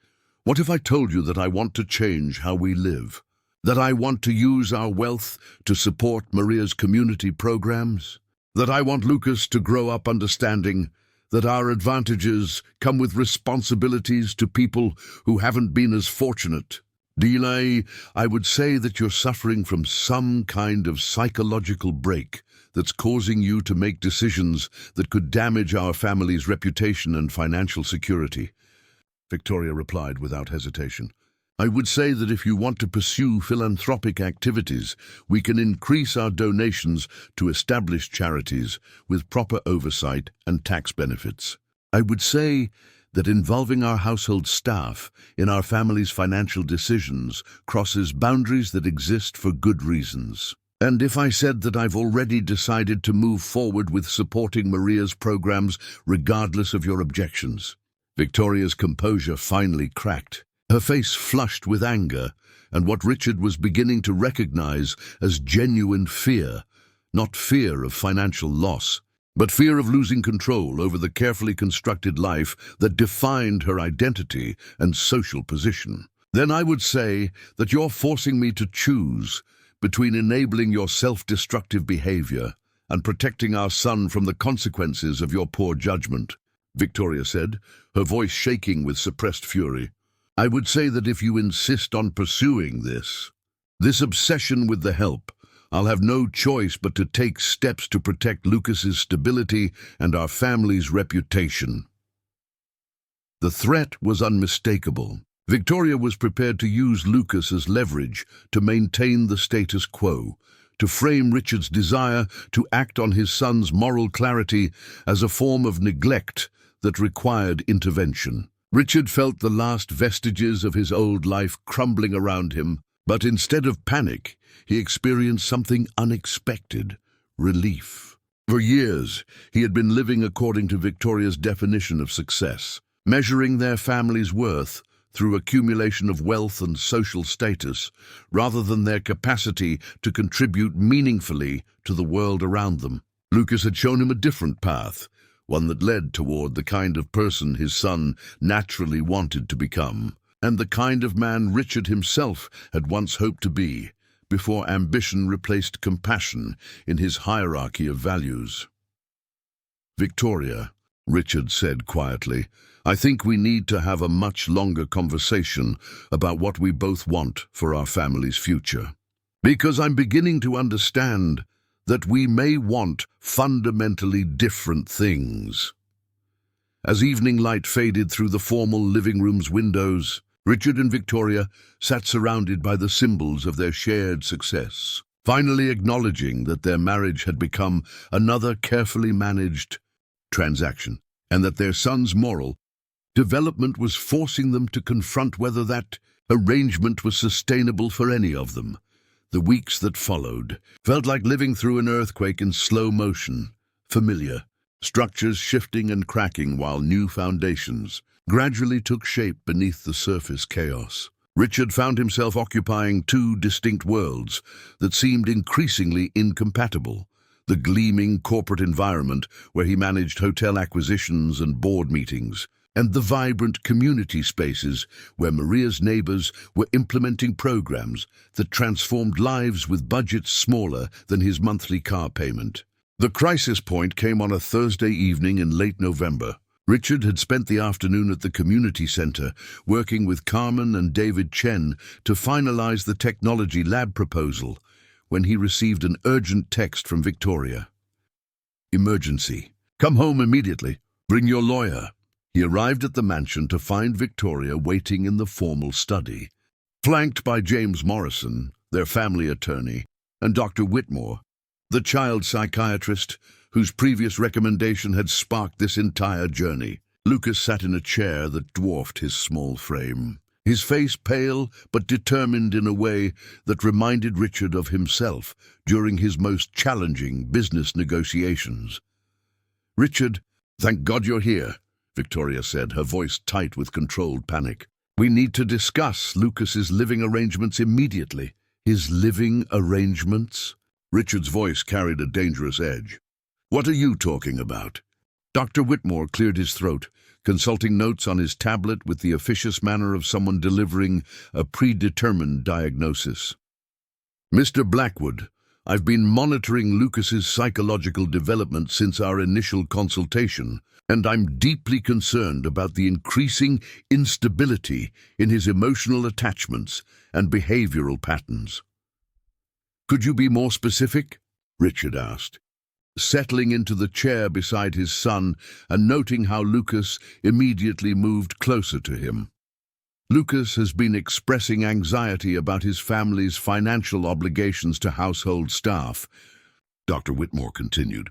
"what if I told you that I want to change how we live? That I want to use our wealth to support Maria's community programs? That I want Lucas to grow up understanding that our advantages come with responsibilities to people who haven't been as fortunate? Delay, I would say that you're suffering from some kind of psychological break that's causing you to make decisions that could damage our family's reputation and financial security." Victoria replied without hesitation. "I would say that if you want to pursue philanthropic activities, we can increase our donations to established charities with proper oversight and tax benefits. I would say that involving our household staff in our family's financial decisions crosses boundaries that exist for good reasons. And if I said that I've already decided to move forward with supporting Maria's programs regardless of your objections?" Victoria's composure finally cracked. Her face flushed with anger and what Richard was beginning to recognize as genuine fear, not fear of financial loss, but fear of losing control over the carefully constructed life that defined her identity and social position. "Then I would say that you're forcing me to choose between enabling your self-destructive behavior and protecting our son from the consequences of your poor judgment," Victoria said, her voice shaking with suppressed fury. "I would say that if you insist on pursuing this obsession with the help, I'll have no choice but to take steps to protect Lucas's stability and our family's reputation." The threat was unmistakable. Victoria was prepared to use Lucas as leverage to maintain the status quo, to frame Richard's desire to act on his son's moral clarity as a form of neglect that required intervention. Richard felt the last vestiges of his old life crumbling around him, but instead of panic, he experienced something unexpected: relief. For years, he had been living according to Victoria's definition of success, measuring their family's worth through accumulation of wealth and social status, rather than their capacity to contribute meaningfully to the world around them. Lucas had shown him a different path, one that led toward the kind of person his son naturally wanted to become, and the kind of man Richard himself had once hoped to be, before ambition replaced compassion in his hierarchy of values. "Victoria," Richard said quietly, "I think we need to have a much longer conversation about what we both want for our family's future. Because I'm beginning to understand that we may want fundamentally different things." As evening light faded through the formal living room's windows, Richard and Victoria sat surrounded by the symbols of their shared success, finally acknowledging that their marriage had become another carefully managed transaction, and that their son's moral development was forcing them to confront whether that arrangement was sustainable for any of them. The weeks that followed felt like living through an earthquake in slow motion, familiar, structures shifting and cracking while new foundations gradually took shape beneath the surface chaos. Richard found himself occupying two distinct worlds that seemed increasingly incompatible: the gleaming corporate environment where he managed hotel acquisitions and board meetings, and the vibrant community spaces where Maria's neighbors were implementing programs that transformed lives with budgets smaller than his monthly car payment. The crisis point came on a Thursday evening in late November. Richard had spent the afternoon at the community center working with Carmen and David Chen to finalize the technology lab proposal when he received an urgent text from Victoria. "Emergency. Come home immediately. Bring your lawyer." He arrived at the mansion to find Victoria waiting in the formal study, flanked by James Morrison, their family attorney, and Dr. Whitmore, the child psychiatrist whose previous recommendation had sparked this entire journey. Lucas sat in a chair that dwarfed his small frame, his face pale but determined in a way that reminded Richard of himself during his most challenging business negotiations. "Richard, thank God you're here," Victoria said, her voice tight with controlled panic. "We need to discuss Lucas's living arrangements immediately." "His living arrangements?" Richard's voice carried a dangerous edge. "What are you talking about?" Dr. Whitmore cleared his throat, consulting notes on his tablet with the officious manner of someone delivering a predetermined diagnosis. "Mr. Blackwood, I've been monitoring Lucas's psychological development since our initial consultation, and I'm deeply concerned about the increasing instability in his emotional attachments and behavioral patterns." "Could you be more specific?" Richard asked, settling into the chair beside his son and noting how Lucas immediately moved closer to him. "Lucas has been expressing anxiety about his family's financial obligations to household staff," Dr. Whitmore continued.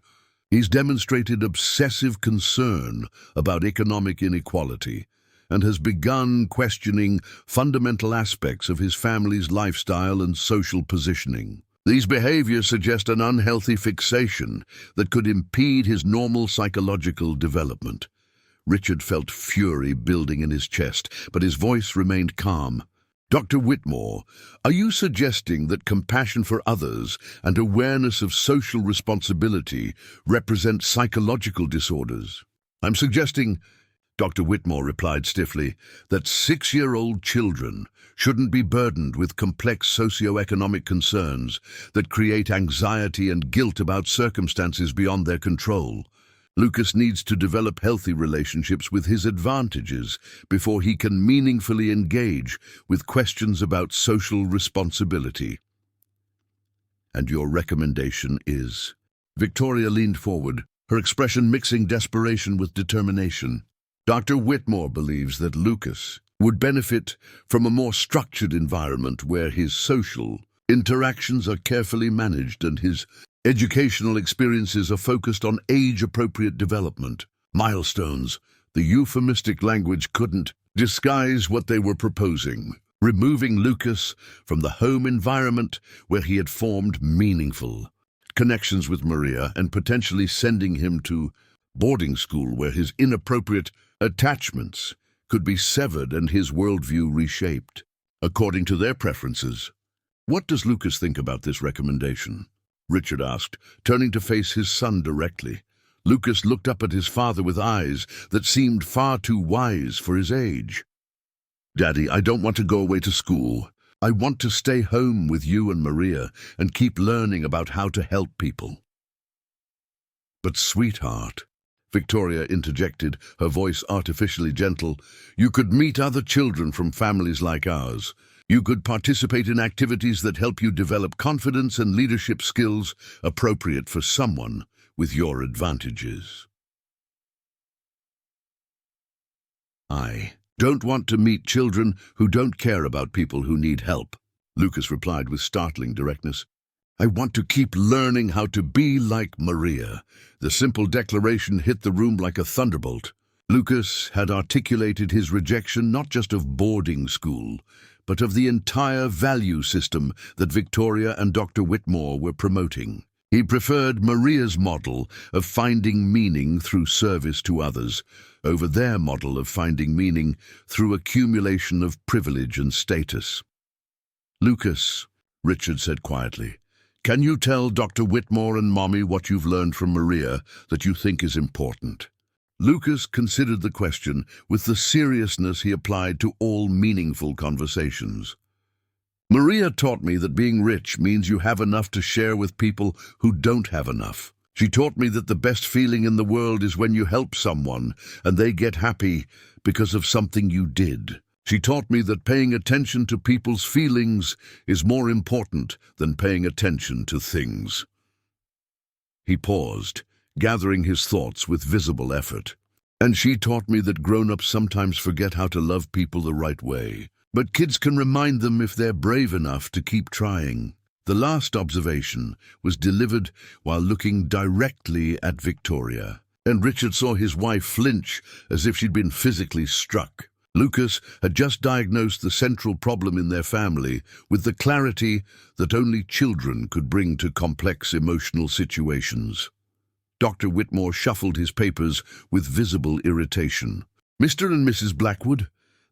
He's demonstrated obsessive concern about economic inequality and has begun questioning fundamental aspects of his family's lifestyle and social positioning. These behaviors suggest an unhealthy fixation that could impede his normal psychological development. Richard felt fury building in his chest, but his voice remained calm. Dr. Whitmore, are you suggesting that compassion for others and awareness of social responsibility represent psychological disorders? I'm suggesting, Dr. Whitmore replied stiffly, that 6-year-old children shouldn't be burdened with complex socio-economic concerns that create anxiety and guilt about circumstances beyond their control. Lucas needs to develop healthy relationships with his advantages before he can meaningfully engage with questions about social responsibility. And your recommendation is? Victoria leaned forward, her expression mixing desperation with determination. Dr. Whitmore believes that Lucas would benefit from a more structured environment where his social interactions are carefully managed and his educational experiences are focused on age-appropriate development. Milestones. The euphemistic language couldn't disguise what they were proposing, removing Lucas from the home environment where he had formed meaningful connections with Maria and potentially sending him to boarding school where his inappropriate attachments could be severed and his worldview reshaped according to their preferences. What does Lucas think about this recommendation? Richard asked, turning to face his son directly. Lucas looked up at his father with eyes that seemed far too wise for his age. Daddy, I don't want to go away to school. I want to stay home with you and Maria and keep learning about how to help people. But sweetheart, Victoria interjected, her voice artificially gentle, you could meet other children from families like ours. You could participate in activities that help you develop confidence and leadership skills appropriate for someone with your advantages. I don't want to meet children who don't care about people who need help, Lucas replied with startling directness. I want to keep learning how to be like Maria. The simple declaration hit the room like a thunderbolt. Lucas had articulated his rejection not just of boarding school, but of the entire value system that Victoria and Dr. Whitmore were promoting. He preferred Maria's model of finding meaning through service to others over their model of finding meaning through accumulation of privilege and status. Lucas, Richard said quietly, can you tell Dr. Whitmore and Mommy what you've learned from Maria that you think is important? Lucas considered the question with the seriousness he applied to all meaningful conversations. Maria taught me that being rich means you have enough to share with people who don't have enough. She taught me that the best feeling in the world is when you help someone and they get happy because of something you did. She taught me that paying attention to people's feelings is more important than paying attention to things. He paused, gathering his thoughts with visible effort. And she taught me that grown-ups sometimes forget how to love people the right way. But kids can remind them if they're brave enough to keep trying. The last observation was delivered while looking directly at Victoria, and Richard saw his wife flinch as if she'd been physically struck. Lucas had just diagnosed the central problem in their family with the clarity that only children could bring to complex emotional situations. Dr. Whitmore shuffled his papers with visible irritation. Mr. and Mrs. Blackwood,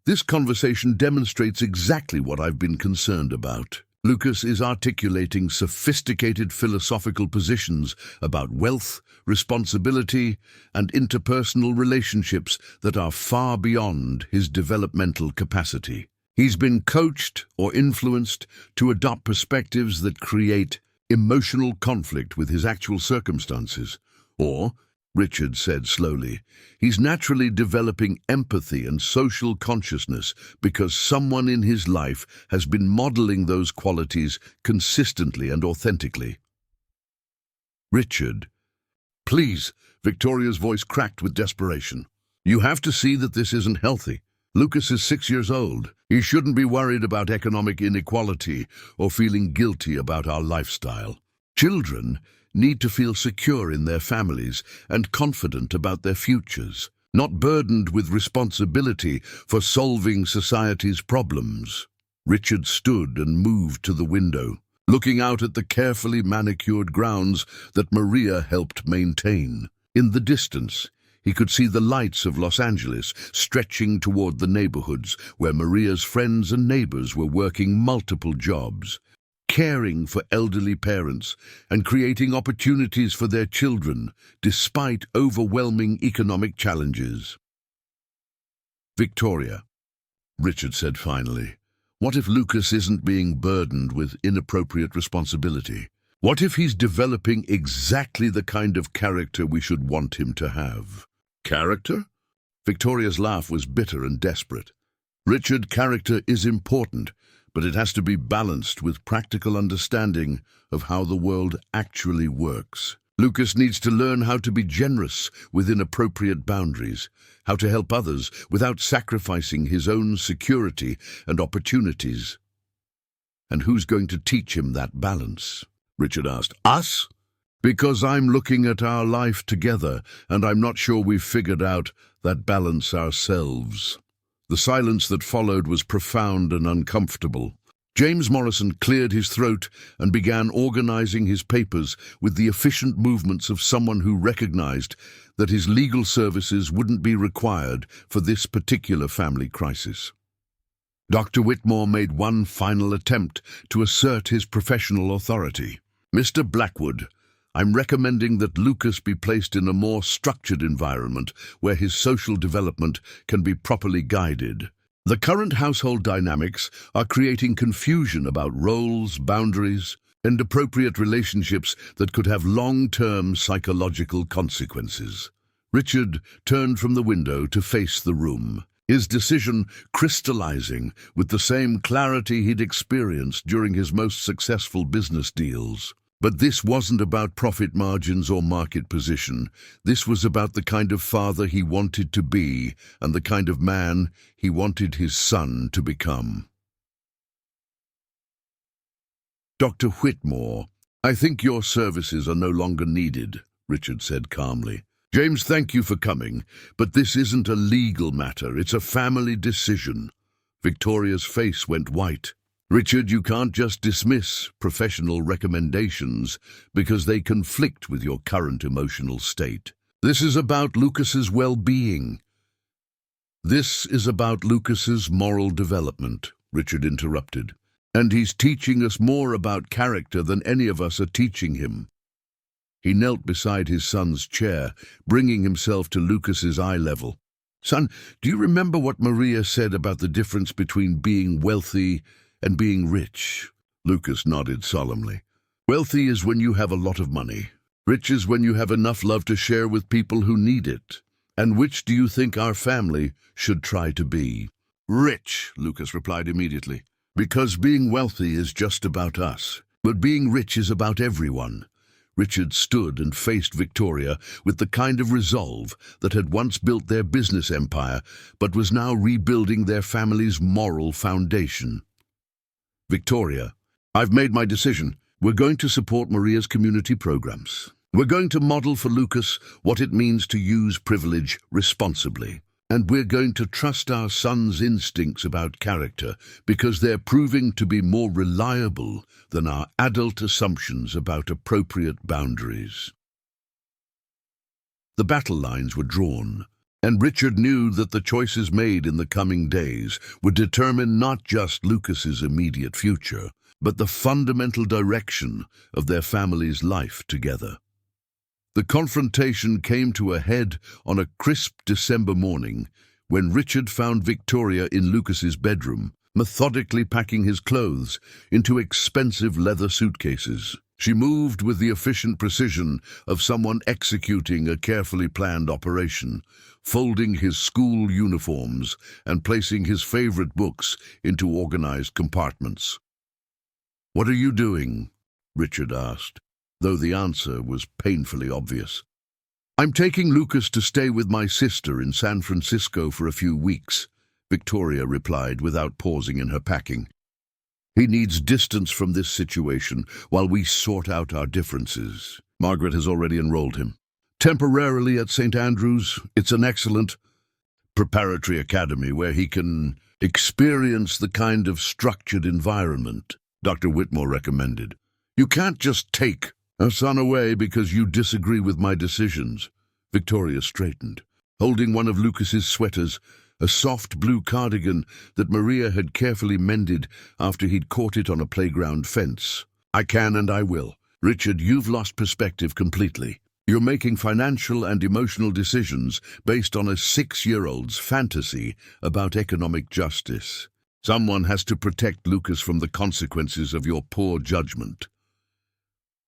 this conversation demonstrates exactly what I've been concerned about. Lucas is articulating sophisticated philosophical positions about wealth, responsibility, and interpersonal relationships that are far beyond his developmental capacity. He's been coached or influenced to adopt perspectives that create emotional conflict with his actual circumstances. Or, Richard said slowly, he's naturally developing empathy and social consciousness because someone in his life has been modeling those qualities consistently and authentically. Richard, please, Victoria's voice cracked with desperation. You have to see that this isn't healthy. Lucas is 6 years old. He shouldn't be worried about economic inequality or feeling guilty about our lifestyle. Children need to feel secure in their families and confident about their futures, not burdened with responsibility for solving society's problems. Richard stood and moved to the window, looking out at the carefully manicured grounds that Maria helped maintain. In the distance, he could see the lights of Los Angeles stretching toward the neighborhoods where Maria's friends and neighbors were working multiple jobs, caring for elderly parents and creating opportunities for their children despite overwhelming economic challenges. "Victoria," Richard said finally, "what if Lucas isn't being burdened with inappropriate responsibility? What if he's developing exactly the kind of character we should want him to have?" "Character?" Victoria's laugh was bitter and desperate. "Richard, character is important, but it has to be balanced with practical understanding of how the world actually works. Lucas needs to learn how to be generous within appropriate boundaries, how to help others without sacrificing his own security and opportunities." "And who's going to teach him that balance?" Richard asked. "Us? Because I'm looking at our life together, and I'm not sure we've figured out that balance ourselves." The silence that followed was profound and uncomfortable. James Morrison cleared his throat and began organizing his papers with the efficient movements of someone who recognized that his legal services wouldn't be required for this particular family crisis. Dr. Whitmore made one final attempt to assert his professional authority. "Mr. Blackwood, I'm recommending that Lucas be placed in a more structured environment where his social development can be properly guided. The current household dynamics are creating confusion about roles, boundaries, and appropriate relationships that could have long-term psychological consequences." Richard turned from the window to face the room, his decision crystallizing with the same clarity he'd experienced during his most successful business deals. But this wasn't about profit margins or market position. This was about the kind of father he wanted to be and the kind of man he wanted his son to become. "Dr. Whitmore, I think your services are no longer needed," Richard said calmly. "James, thank you for coming, but this isn't a legal matter. It's a family decision." Victoria's face went white. "Richard, you can't just dismiss professional recommendations because they conflict with your current emotional state. This is about Lucas's well-being." "This is about Lucas's moral development," Richard interrupted. "And he's teaching us more about character than any of us are teaching him." He knelt beside his son's chair, bringing himself to Lucas's eye level. "Son, do you remember what Maria said about the difference between being wealthy and being rich?" Lucas nodded solemnly. "Wealthy is when you have a lot of money. Rich is when you have enough love to share with people who need it. And which do you think our family should try to be?" "Rich," Lucas replied immediately. "Because being wealthy is just about us, but being rich is about everyone." Richard stood and faced Victoria with the kind of resolve that had once built their business empire, but was now rebuilding their family's moral foundation. "Victoria, I've made my decision. We're going to support Maria's community programs. We're going to model for Lucas what it means to use privilege responsibly. And we're going to trust our son's instincts about character because they're proving to be more reliable than our adult assumptions about appropriate boundaries." The battle lines were drawn, and Richard knew that the choices made in the coming days would determine not just Lucas's immediate future, but the fundamental direction of their family's life together. The confrontation came to a head on a crisp December morning when Richard found Victoria in Lucas's bedroom, methodically packing his clothes into expensive leather suitcases. She moved with the efficient precision of someone executing a carefully planned operation, folding his school uniforms and placing his favorite books into organized compartments. "What are you doing?" Richard asked, though the answer was painfully obvious. "I'm taking Lucas to stay with my sister in San Francisco for a few weeks," Victoria replied without pausing in her packing. "He needs distance from this situation while we sort out our differences. Margaret has already enrolled him. Temporarily at St. Andrews, it's an excellent preparatory academy where he can experience the kind of structured environment Dr. Whitmore recommended. You can't just take a son away because you disagree with my decisions. Victoria straightened, holding one of Lucas's sweaters, a soft blue cardigan that Maria had carefully mended after he'd caught it on a playground fence. I can and I will. Richard, you've lost perspective completely. You're making financial and emotional decisions based on a 6-year-old's fantasy about economic justice. Someone has to protect Lucas from the consequences of your poor judgment.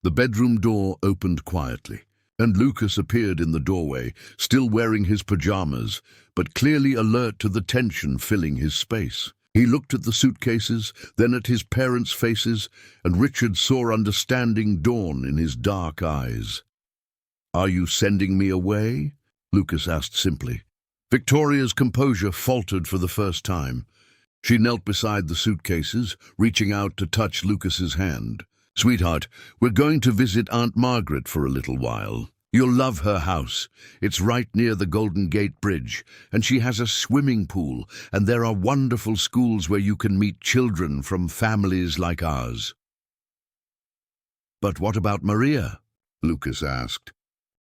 The bedroom door opened quietly, and Lucas appeared in the doorway, still wearing his pajamas, but clearly alert to the tension filling his space. He looked at the suitcases, then at his parents' faces, and Richard saw understanding dawn in his dark eyes. "Are you sending me away?" Lucas asked simply. Victoria's composure faltered for the first time. She knelt beside the suitcases, reaching out to touch Lucas's hand. "Sweetheart, we're going to visit Aunt Margaret for a little while. You'll love her house. It's right near the Golden Gate Bridge, and she has a swimming pool, and there are wonderful schools where you can meet children from families like ours." "But what about Maria?" Lucas asked.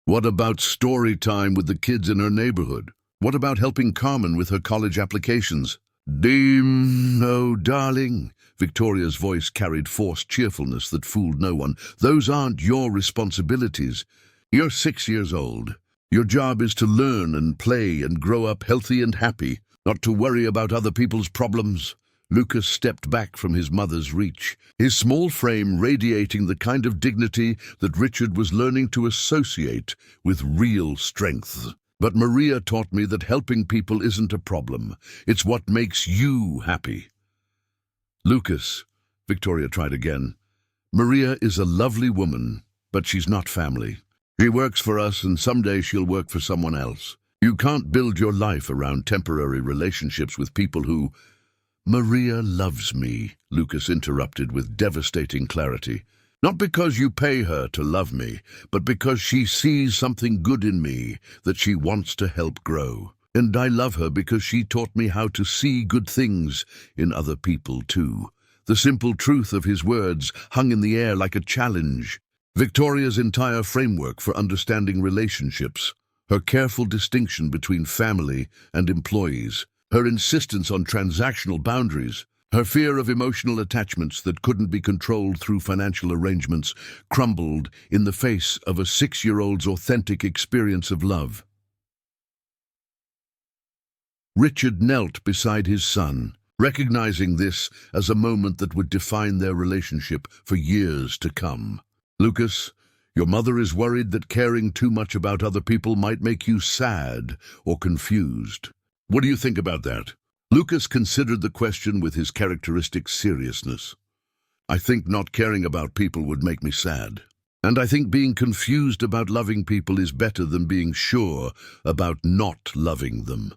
"What about story time with the kids in her neighborhood? What about helping Carmen with her college applications?" "Oh, darling," Victoria's voice carried forced cheerfulness that fooled no one. "Those aren't your responsibilities. You're 6 years old. Your job is to learn and play and grow up healthy and happy, not to worry about other people's problems." Lucas stepped back from his mother's reach, his small frame radiating the kind of dignity that Richard was learning to associate with real strength. "But Maria taught me that helping people isn't a problem. It's what makes you happy." "Lucas," Victoria tried again, "Maria is a lovely woman, but she's not family. She works for us, and someday she'll work for someone else. You can't build your life around temporary relationships with people who—" "Maria loves me," Lucas interrupted with devastating clarity. "Not because you pay her to love me, but because she sees something good in me that she wants to help grow. And I love her because she taught me how to see good things in other people too." The simple truth of his words hung in the air like a challenge. Victoria's entire framework for understanding relationships, her careful distinction between family and employees, her insistence on transactional boundaries, her fear of emotional attachments that couldn't be controlled through financial arrangements, crumbled in the face of a 6-year-old's authentic experience of love. Richard knelt beside his son, recognizing this as a moment that would define their relationship for years to come. "Lucas, your mother is worried that caring too much about other people might make you sad or confused. What do you think about that?" Lucas considered the question with his characteristic seriousness. "I think not caring about people would make me sad. And I think being confused about loving people is better than being sure about not loving them."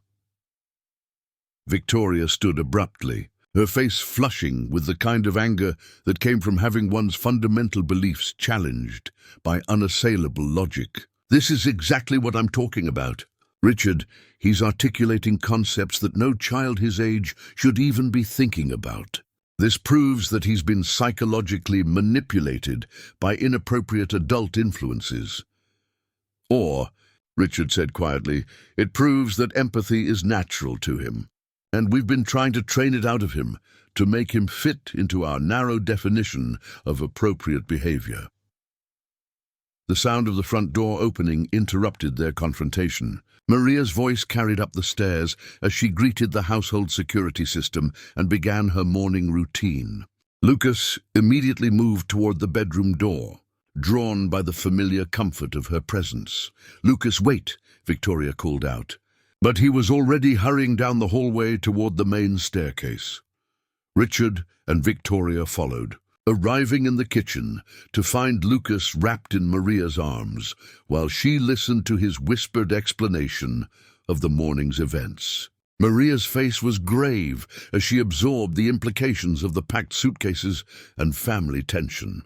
Victoria stood abruptly, her face flushing with the kind of anger that came from having one's fundamental beliefs challenged by unassailable logic. "This is exactly what I'm talking about. Richard, he's articulating concepts that no child his age should even be thinking about. This proves that he's been psychologically manipulated by inappropriate adult influences. Or," Richard said quietly, "it proves that empathy is natural to him. And we've been trying to train it out of him to make him fit into our narrow definition of appropriate behavior." The sound of the front door opening interrupted their confrontation. Maria's voice carried up the stairs as she greeted the household security system and began her morning routine. Lucas immediately moved toward the bedroom door, drawn by the familiar comfort of her presence. "Lucas, wait," Victoria called out. But he was already hurrying down the hallway toward the main staircase. Richard and Victoria followed, arriving in the kitchen to find Lucas wrapped in Maria's arms, while she listened to his whispered explanation of the morning's events. Maria's face was grave as she absorbed the implications of the packed suitcases and family tension.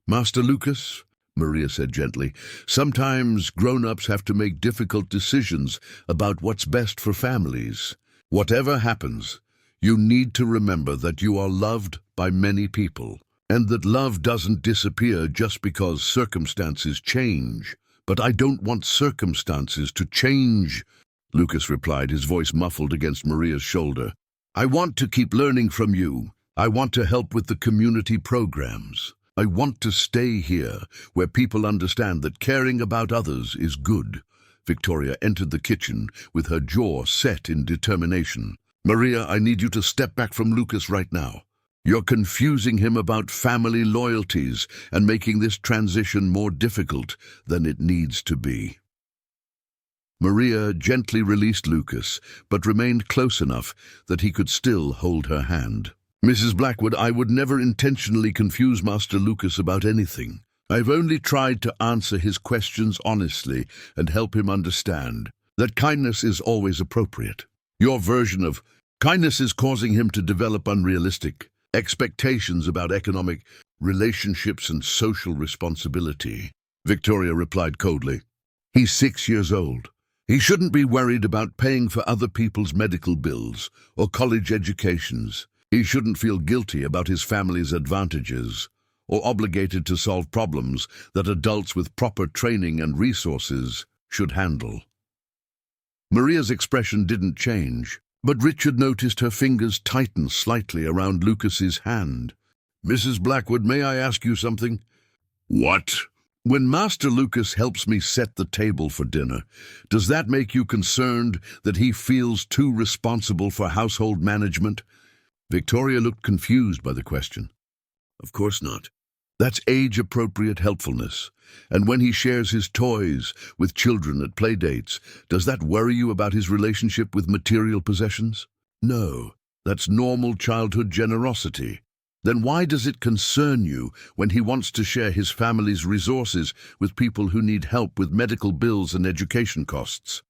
"Master Lucas, Maria said gently. Sometimes grown-ups have to make difficult decisions about what's best for families. Whatever happens, you need to remember that you are loved by many people, and that love doesn't disappear just because circumstances change. But I don't want circumstances to change, Lucas replied, his voice muffled against Maria's shoulder. I want to keep learning from you. I want to help with the community programs. I want to stay here, where people understand that caring about others is good. Victoria entered the kitchen with her jaw set in determination. Maria, I need you to step back from Lucas right now. You're confusing him about family loyalties and making this transition more difficult than it needs to be. Maria gently released Lucas, but remained close enough that he could still hold her hand. Mrs. Blackwood, I would never intentionally confuse Master Lucas about anything. I've only tried to answer his questions honestly and help him understand that kindness is always appropriate. Your version of kindness is causing him to develop unrealistic expectations about economic relationships and social responsibility. Victoria replied coldly. He's 6 years old. He shouldn't be worried about paying for other people's medical bills or college educations. He shouldn't feel guilty about his family's advantages or obligated to solve problems that adults with proper training and resources should handle. Maria's expression didn't change, but Richard noticed her fingers tighten slightly around Lucas's hand. Mrs. Blackwood, may I ask you something? What? When Master Lucas helps me set the table for dinner, does that make you concerned that he feels too responsible for household management? Victoria looked confused by the question. Of course not. That's age-appropriate helpfulness. And when he shares his toys with children at playdates, does that worry you about his relationship with material possessions? No, that's normal childhood generosity. Then why does it concern you when he wants to share his family's resources with people who need help with medical bills and education costs?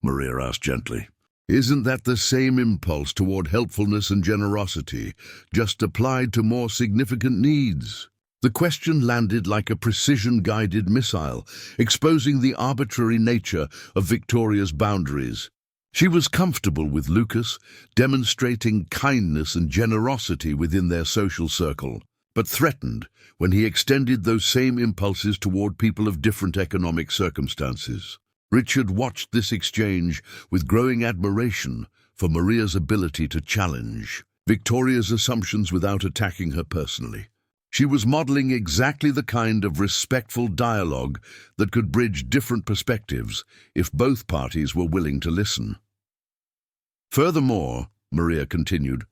Maria asked gently. Isn't that the same impulse toward helpfulness and generosity, just applied to more significant needs? The question landed like a precision-guided missile, exposing the arbitrary nature of Victoria's boundaries. She was comfortable with Lucas, demonstrating kindness and generosity within their social circle, but threatened when he extended those same impulses toward people of different economic circumstances. Richard watched this exchange with growing admiration for Maria's ability to challenge Victoria's assumptions without attacking her personally. She was modeling exactly the kind of respectful dialogue that could bridge different perspectives if both parties were willing to listen. Furthermore, Maria continued,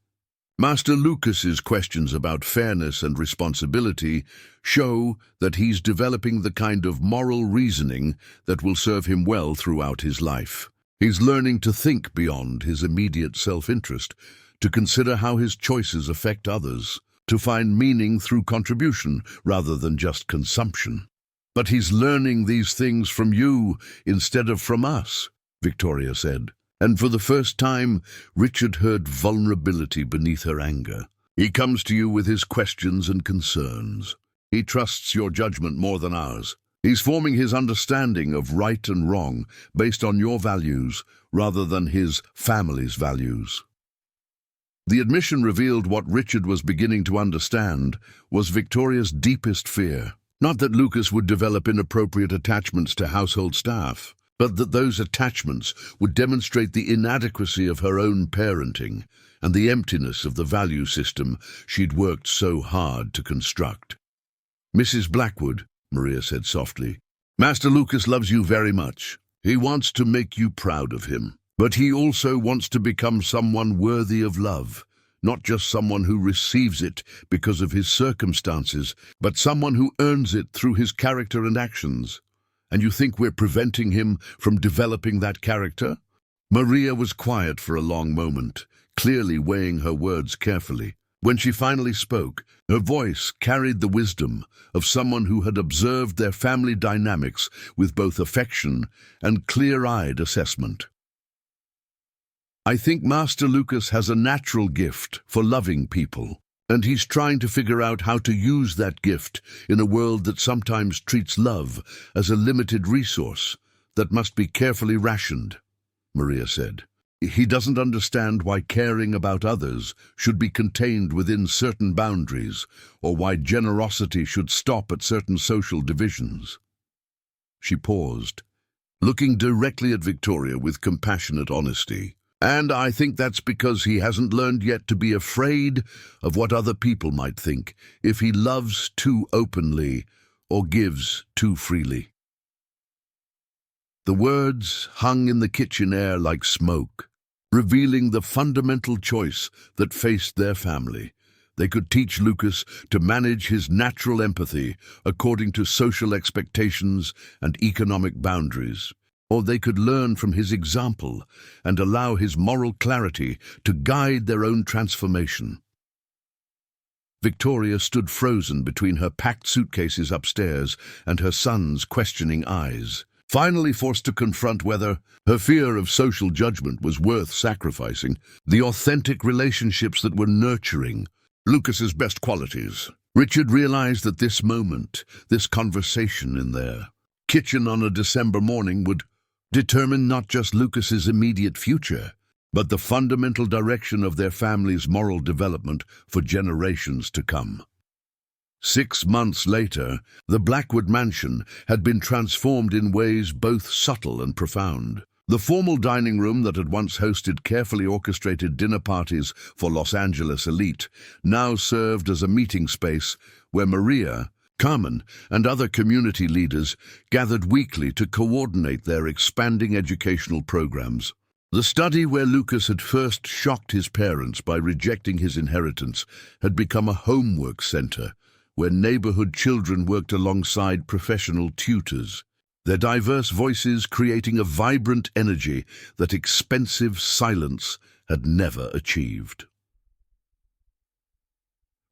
Master Lucas's questions about fairness and responsibility show that he's developing the kind of moral reasoning that will serve him well throughout his life. He's learning to think beyond his immediate self-interest, to consider how his choices affect others, to find meaning through contribution rather than just consumption. But he's learning these things from you instead of from us, Victoria said. And for the first time, Richard heard vulnerability beneath her anger. He comes to you with his questions and concerns. He trusts your judgment more than ours. He's forming his understanding of right and wrong based on your values rather than his family's values. The admission revealed what Richard was beginning to understand was Victoria's deepest fear. Not that Lucas would develop inappropriate attachments to household staff, but that those attachments would demonstrate the inadequacy of her own parenting and the emptiness of the value system she'd worked so hard to construct. Mrs. Blackwood, Maria said softly, Master Lucas loves you very much. He wants to make you proud of him, but he also wants to become someone worthy of love, not just someone who receives it because of his circumstances, but someone who earns it through his character and actions. And you think we're preventing him from developing that character? Maria was quiet for a long moment, clearly weighing her words carefully. When she finally spoke, her voice carried the wisdom of someone who had observed their family dynamics with both affection and clear-eyed assessment. I think Master Lucas has a natural gift for loving people. And he's trying to figure out how to use that gift in a world that sometimes treats love as a limited resource that must be carefully rationed, Maria said. He doesn't understand why caring about others should be contained within certain boundaries, or why generosity should stop at certain social divisions. She paused, looking directly at Victoria with compassionate honesty. And I think that's because he hasn't learned yet to be afraid of what other people might think if he loves too openly or gives too freely. The words hung in the kitchen air like smoke, revealing the fundamental choice that faced their family. They could teach Lucas to manage his natural empathy according to social expectations and economic boundaries, or they could learn from his example and allow his moral clarity to guide their own transformation. Victoria stood frozen between her packed suitcases upstairs and her son's questioning eyes, finally forced to confront whether her fear of social judgment was worth sacrificing the authentic relationships that were nurturing Lucas's best qualities. Richard realized that this moment, this conversation in their kitchen on a December morning, would determine not just Lucas's immediate future, but the fundamental direction of their family's moral development for generations to come. 6 months later, the Blackwood mansion had been transformed in ways both subtle and profound. The formal dining room that had once hosted carefully orchestrated dinner parties for Los Angeles elite now served as a meeting space where Maria, Carmen, and other community leaders gathered weekly to coordinate their expanding educational programs. The study where Lucas had first shocked his parents by rejecting his inheritance had become a homework center where neighborhood children worked alongside professional tutors, their diverse voices creating a vibrant energy that expensive silence had never achieved.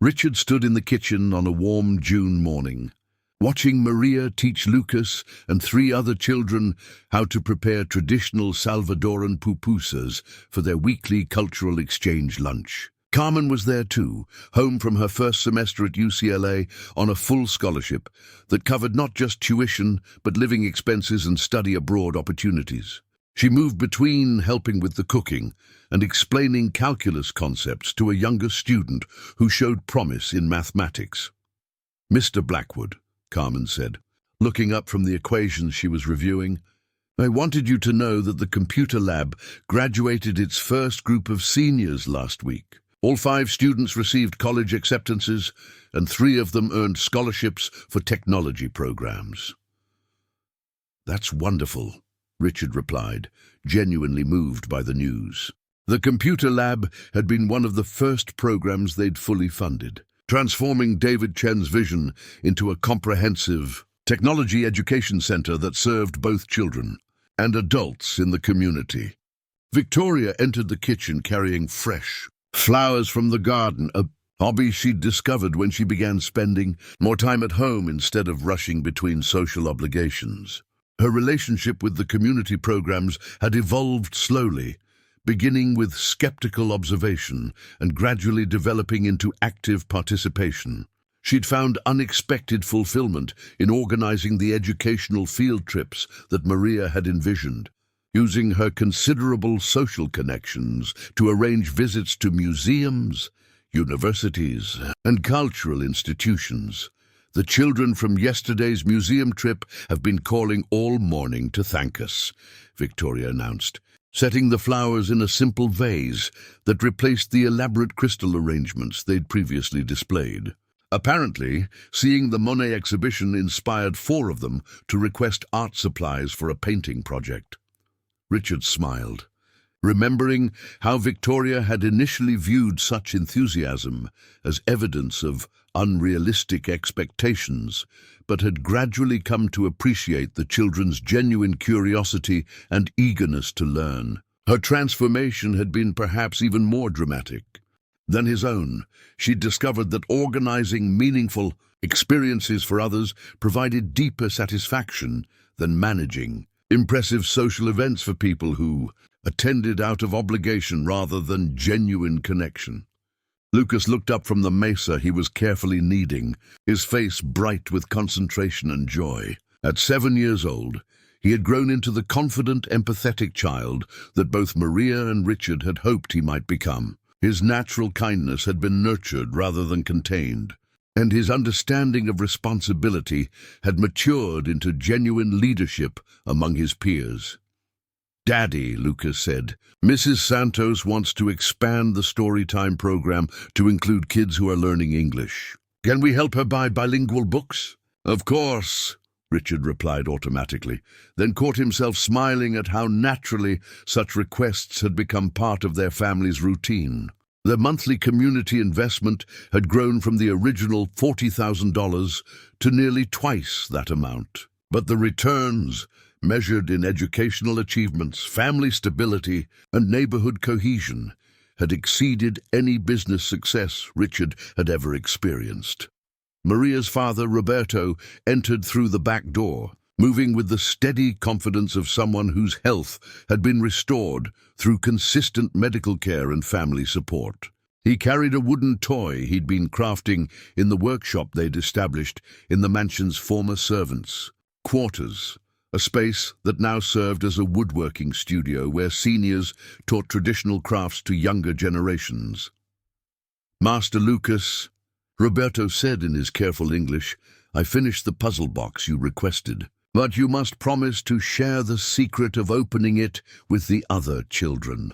Richard stood in the kitchen on a warm June morning, watching Maria teach Lucas and 3 other children how to prepare traditional Salvadoran pupusas for their weekly cultural exchange lunch. Carmen was there too, home from her first semester at UCLA on a full scholarship that covered not just tuition but living expenses and study abroad opportunities. She moved between helping with the cooking and explaining calculus concepts to a younger student who showed promise in mathematics. "Mr. Blackwood," Carmen said, looking up from the equations she was reviewing, "I wanted you to know that the computer lab graduated its first group of seniors last week. All 5 students received college acceptances, and 3 of them earned scholarships for technology programs." "That's wonderful," Richard replied, genuinely moved by the news. The computer lab had been one of the first programs they'd fully funded, transforming David Chen's vision into a comprehensive technology education center that served both children and adults in the community. Victoria entered the kitchen carrying fresh flowers from the garden, a hobby she'd discovered when she began spending more time at home instead of rushing between social obligations. Her relationship with the community programs had evolved slowly, beginning with skeptical observation and gradually developing into active participation. She'd found unexpected fulfillment in organizing the educational field trips that Maria had envisioned, using her considerable social connections to arrange visits to museums, universities, and cultural institutions. "The children from yesterday's museum trip have been calling all morning to thank us," Victoria announced, setting the flowers in a simple vase that replaced the elaborate crystal arrangements they'd previously displayed. Apparently, seeing the Monet exhibition inspired 4 of them to request art supplies for a painting project. Richard smiled, remembering how Victoria had initially viewed such enthusiasm as evidence of unrealistic expectations, but had gradually come to appreciate the children's genuine curiosity and eagerness to learn. Her transformation had been perhaps even more dramatic than his own. She'd discovered that organizing meaningful experiences for others provided deeper satisfaction than managing impressive social events for people who attended out of obligation rather than genuine connection. Lucas looked up from the mesa he was carefully kneading, his face bright with concentration and joy. At 7 years old, he had grown into the confident, empathetic child that both Maria and Richard had hoped he might become. His natural kindness had been nurtured rather than contained, and his understanding of responsibility had matured into genuine leadership among his peers. "Daddy," Lucas said, "Mrs. Santos wants to expand the storytime program to include kids who are learning English. Can we help her buy bilingual books?" "Of course," Richard replied automatically, then caught himself smiling at how naturally such requests had become part of their family's routine. Their monthly community investment had grown from the original $40,000 to nearly twice that amount. But the returns, measured in educational achievements, family stability, and neighborhood cohesion, had exceeded any business success Richard had ever experienced. Maria's father, Roberto, entered through the back door, moving with the steady confidence of someone whose health had been restored through consistent medical care and family support. He carried a wooden toy he'd been crafting in the workshop they'd established in the mansion's former servants' quarters, a space that now served as a woodworking studio where seniors taught traditional crafts to younger generations. "Master Lucas," Roberto said in his careful English, "I finished the puzzle box you requested, but you must promise to share the secret of opening it with the other children."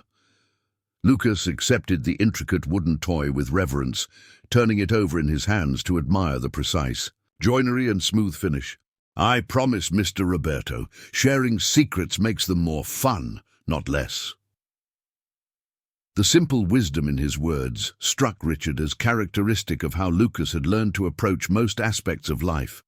Lucas accepted the intricate wooden toy with reverence, turning it over in his hands to admire the precise joinery and smooth finish. "I promise, Mr. Roberto, sharing secrets makes them more fun, not less." The simple wisdom in his words struck Richard as characteristic of how Lucas had learned to approach most aspects of life.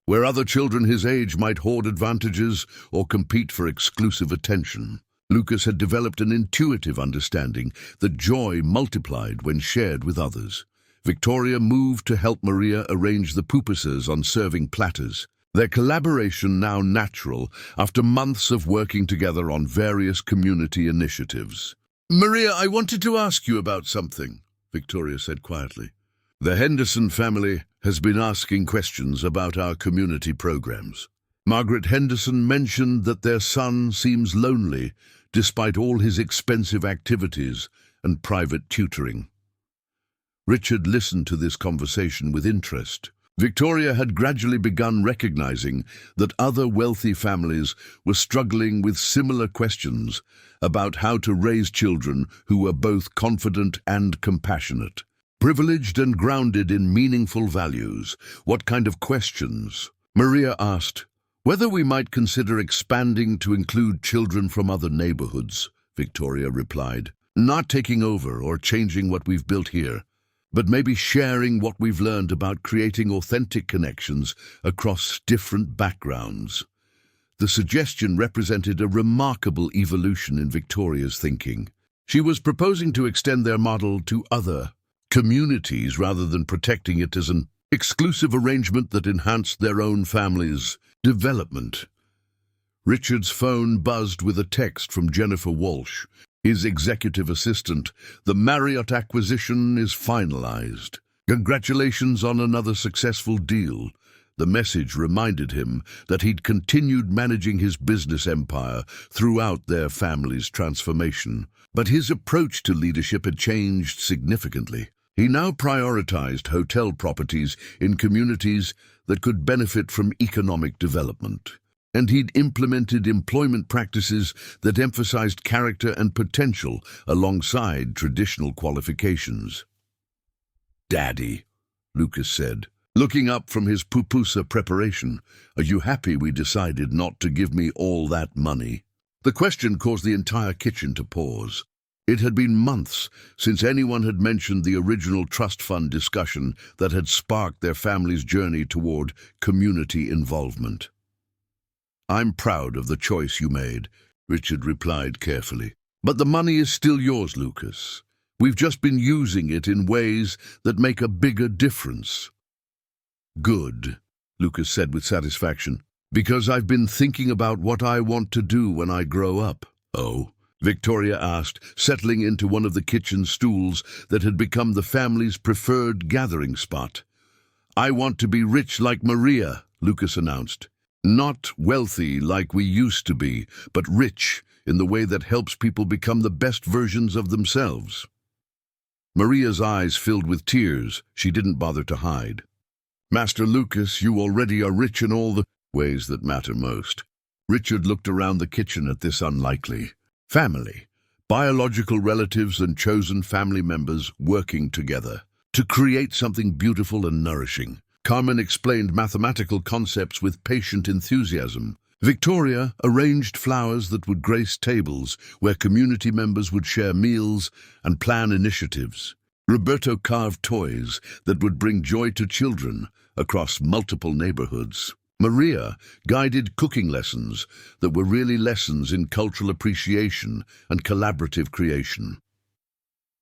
Where other children his age might hoard advantages or compete for exclusive attention, Lucas had developed an intuitive understanding that joy multiplied when shared with others. Victoria moved to help Maria arrange the pupusas on serving platters, their collaboration now natural after months of working together on various community initiatives. "Maria, I wanted to ask you about something," Victoria said quietly. "The Henderson family has been asking questions about our community programs. Margaret Henderson mentioned that their son seems lonely despite all his expensive activities and private tutoring." Richard listened to this conversation with interest. Victoria had gradually begun recognizing that other wealthy families were struggling with similar questions about how to raise children who were both confident and compassionate, privileged and grounded in meaningful values. "What kind of questions?" Maria asked. "Whether we might consider expanding to include children from other neighborhoods," Victoria replied. "Not taking over or changing what we've built here, but maybe sharing what we've learned about creating authentic connections across different backgrounds." The suggestion represented a remarkable evolution in Victoria's thinking. She was proposing to extend their model to other communities rather than protecting it as an exclusive arrangement that enhanced their own family's development. Richard's phone buzzed with a text from Jennifer Walsh, his executive assistant. "The Marriott acquisition is finalized. Congratulations on another successful deal." The message reminded him that he'd continued managing his business empire throughout their family's transformation. But his approach to leadership had changed significantly. He now prioritized hotel properties in communities that could benefit from economic development. And he'd implemented employment practices that emphasized character and potential alongside traditional qualifications. "Daddy," Lucas said, looking up from his pupusa preparation, "are you happy we decided not to give me all that money?" The question caused the entire kitchen to pause. It had been months since anyone had mentioned the original trust fund discussion that had sparked their family's journey toward community involvement. "I'm proud of the choice you made," Richard replied carefully. "But the money is still yours, Lucas. We've just been using it in ways that make a bigger difference." "Good," Lucas said with satisfaction, "because I've been thinking about what I want to do when I grow up." "Oh, Victoria asked, settling into one of the kitchen stools that had become the family's preferred gathering spot. "I want to be rich like Maria," Lucas announced. "Not wealthy like we used to be, but rich in the way that helps people become the best versions of themselves." Maria's eyes filled with tears. She didn't bother to hide. "Master Lucas, you already are rich in all the ways that matter most." Richard looked around the kitchen at this unlikely family, biological relatives and chosen family members working together to create something beautiful and nourishing. Carmen explained mathematical concepts with patient enthusiasm. Victoria arranged flowers that would grace tables where community members would share meals and plan initiatives. Roberto carved toys that would bring joy to children across multiple neighborhoods. Maria guided cooking lessons that were really lessons in cultural appreciation and collaborative creation.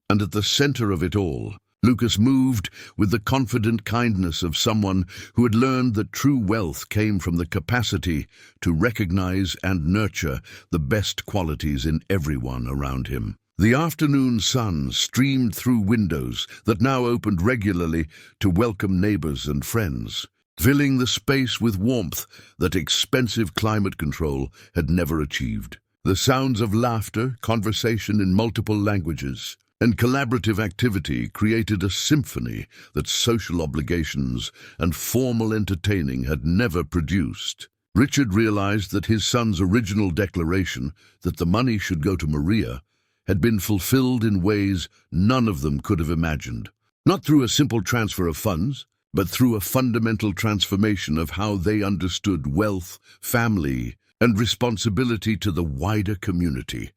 And at the center of it all, Lucas moved with the confident kindness of someone who had learned that true wealth came from the capacity to recognize and nurture the best qualities in everyone around him. The afternoon sun streamed through windows that now opened regularly to welcome neighbors and friends, filling the space with warmth that expensive climate control had never achieved. The sounds of laughter, conversation in multiple languages, and collaborative activity created a symphony that social obligations and formal entertaining had never produced. Richard realized that his son's original declaration that the money should go to Maria had been fulfilled in ways none of them could have imagined. Not through a simple transfer of funds, but through a fundamental transformation of how they understood wealth, family, and responsibility to the wider community.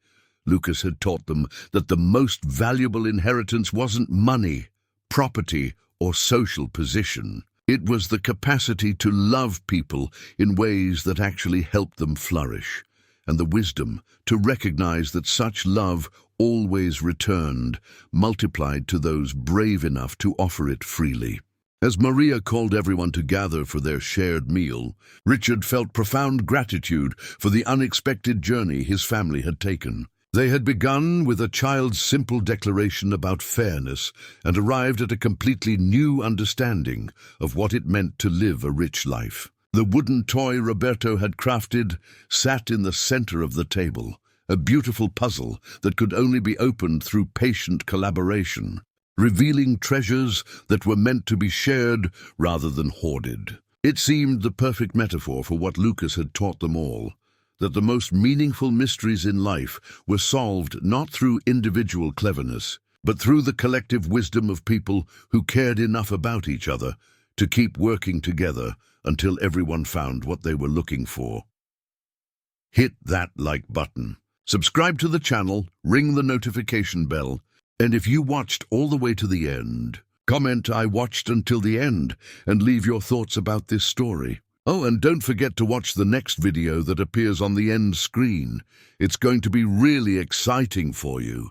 Lucas had taught them that the most valuable inheritance wasn't money, property, or social position. It was the capacity to love people in ways that actually helped them flourish, and the wisdom to recognize that such love always returned, multiplied to those brave enough to offer it freely. As Maria called everyone to gather for their shared meal, Richard felt profound gratitude for the unexpected journey his family had taken. They had begun with a child's simple declaration about fairness and arrived at a completely new understanding of what it meant to live a rich life. The wooden toy Roberto had crafted sat in the center of the table, a beautiful puzzle that could only be opened through patient collaboration, revealing treasures that were meant to be shared rather than hoarded. It seemed the perfect metaphor for what Lucas had taught them all, that the most meaningful mysteries in life were solved not through individual cleverness, but through the collective wisdom of people who cared enough about each other to keep working together until everyone found what they were looking for. Hit that like button, subscribe to the channel, ring the notification bell, and if you watched all the way to the end, comment "I watched until the end" and leave your thoughts about this story. Oh, and don't forget to watch the next video that appears on the end screen. It's going to be really exciting for you.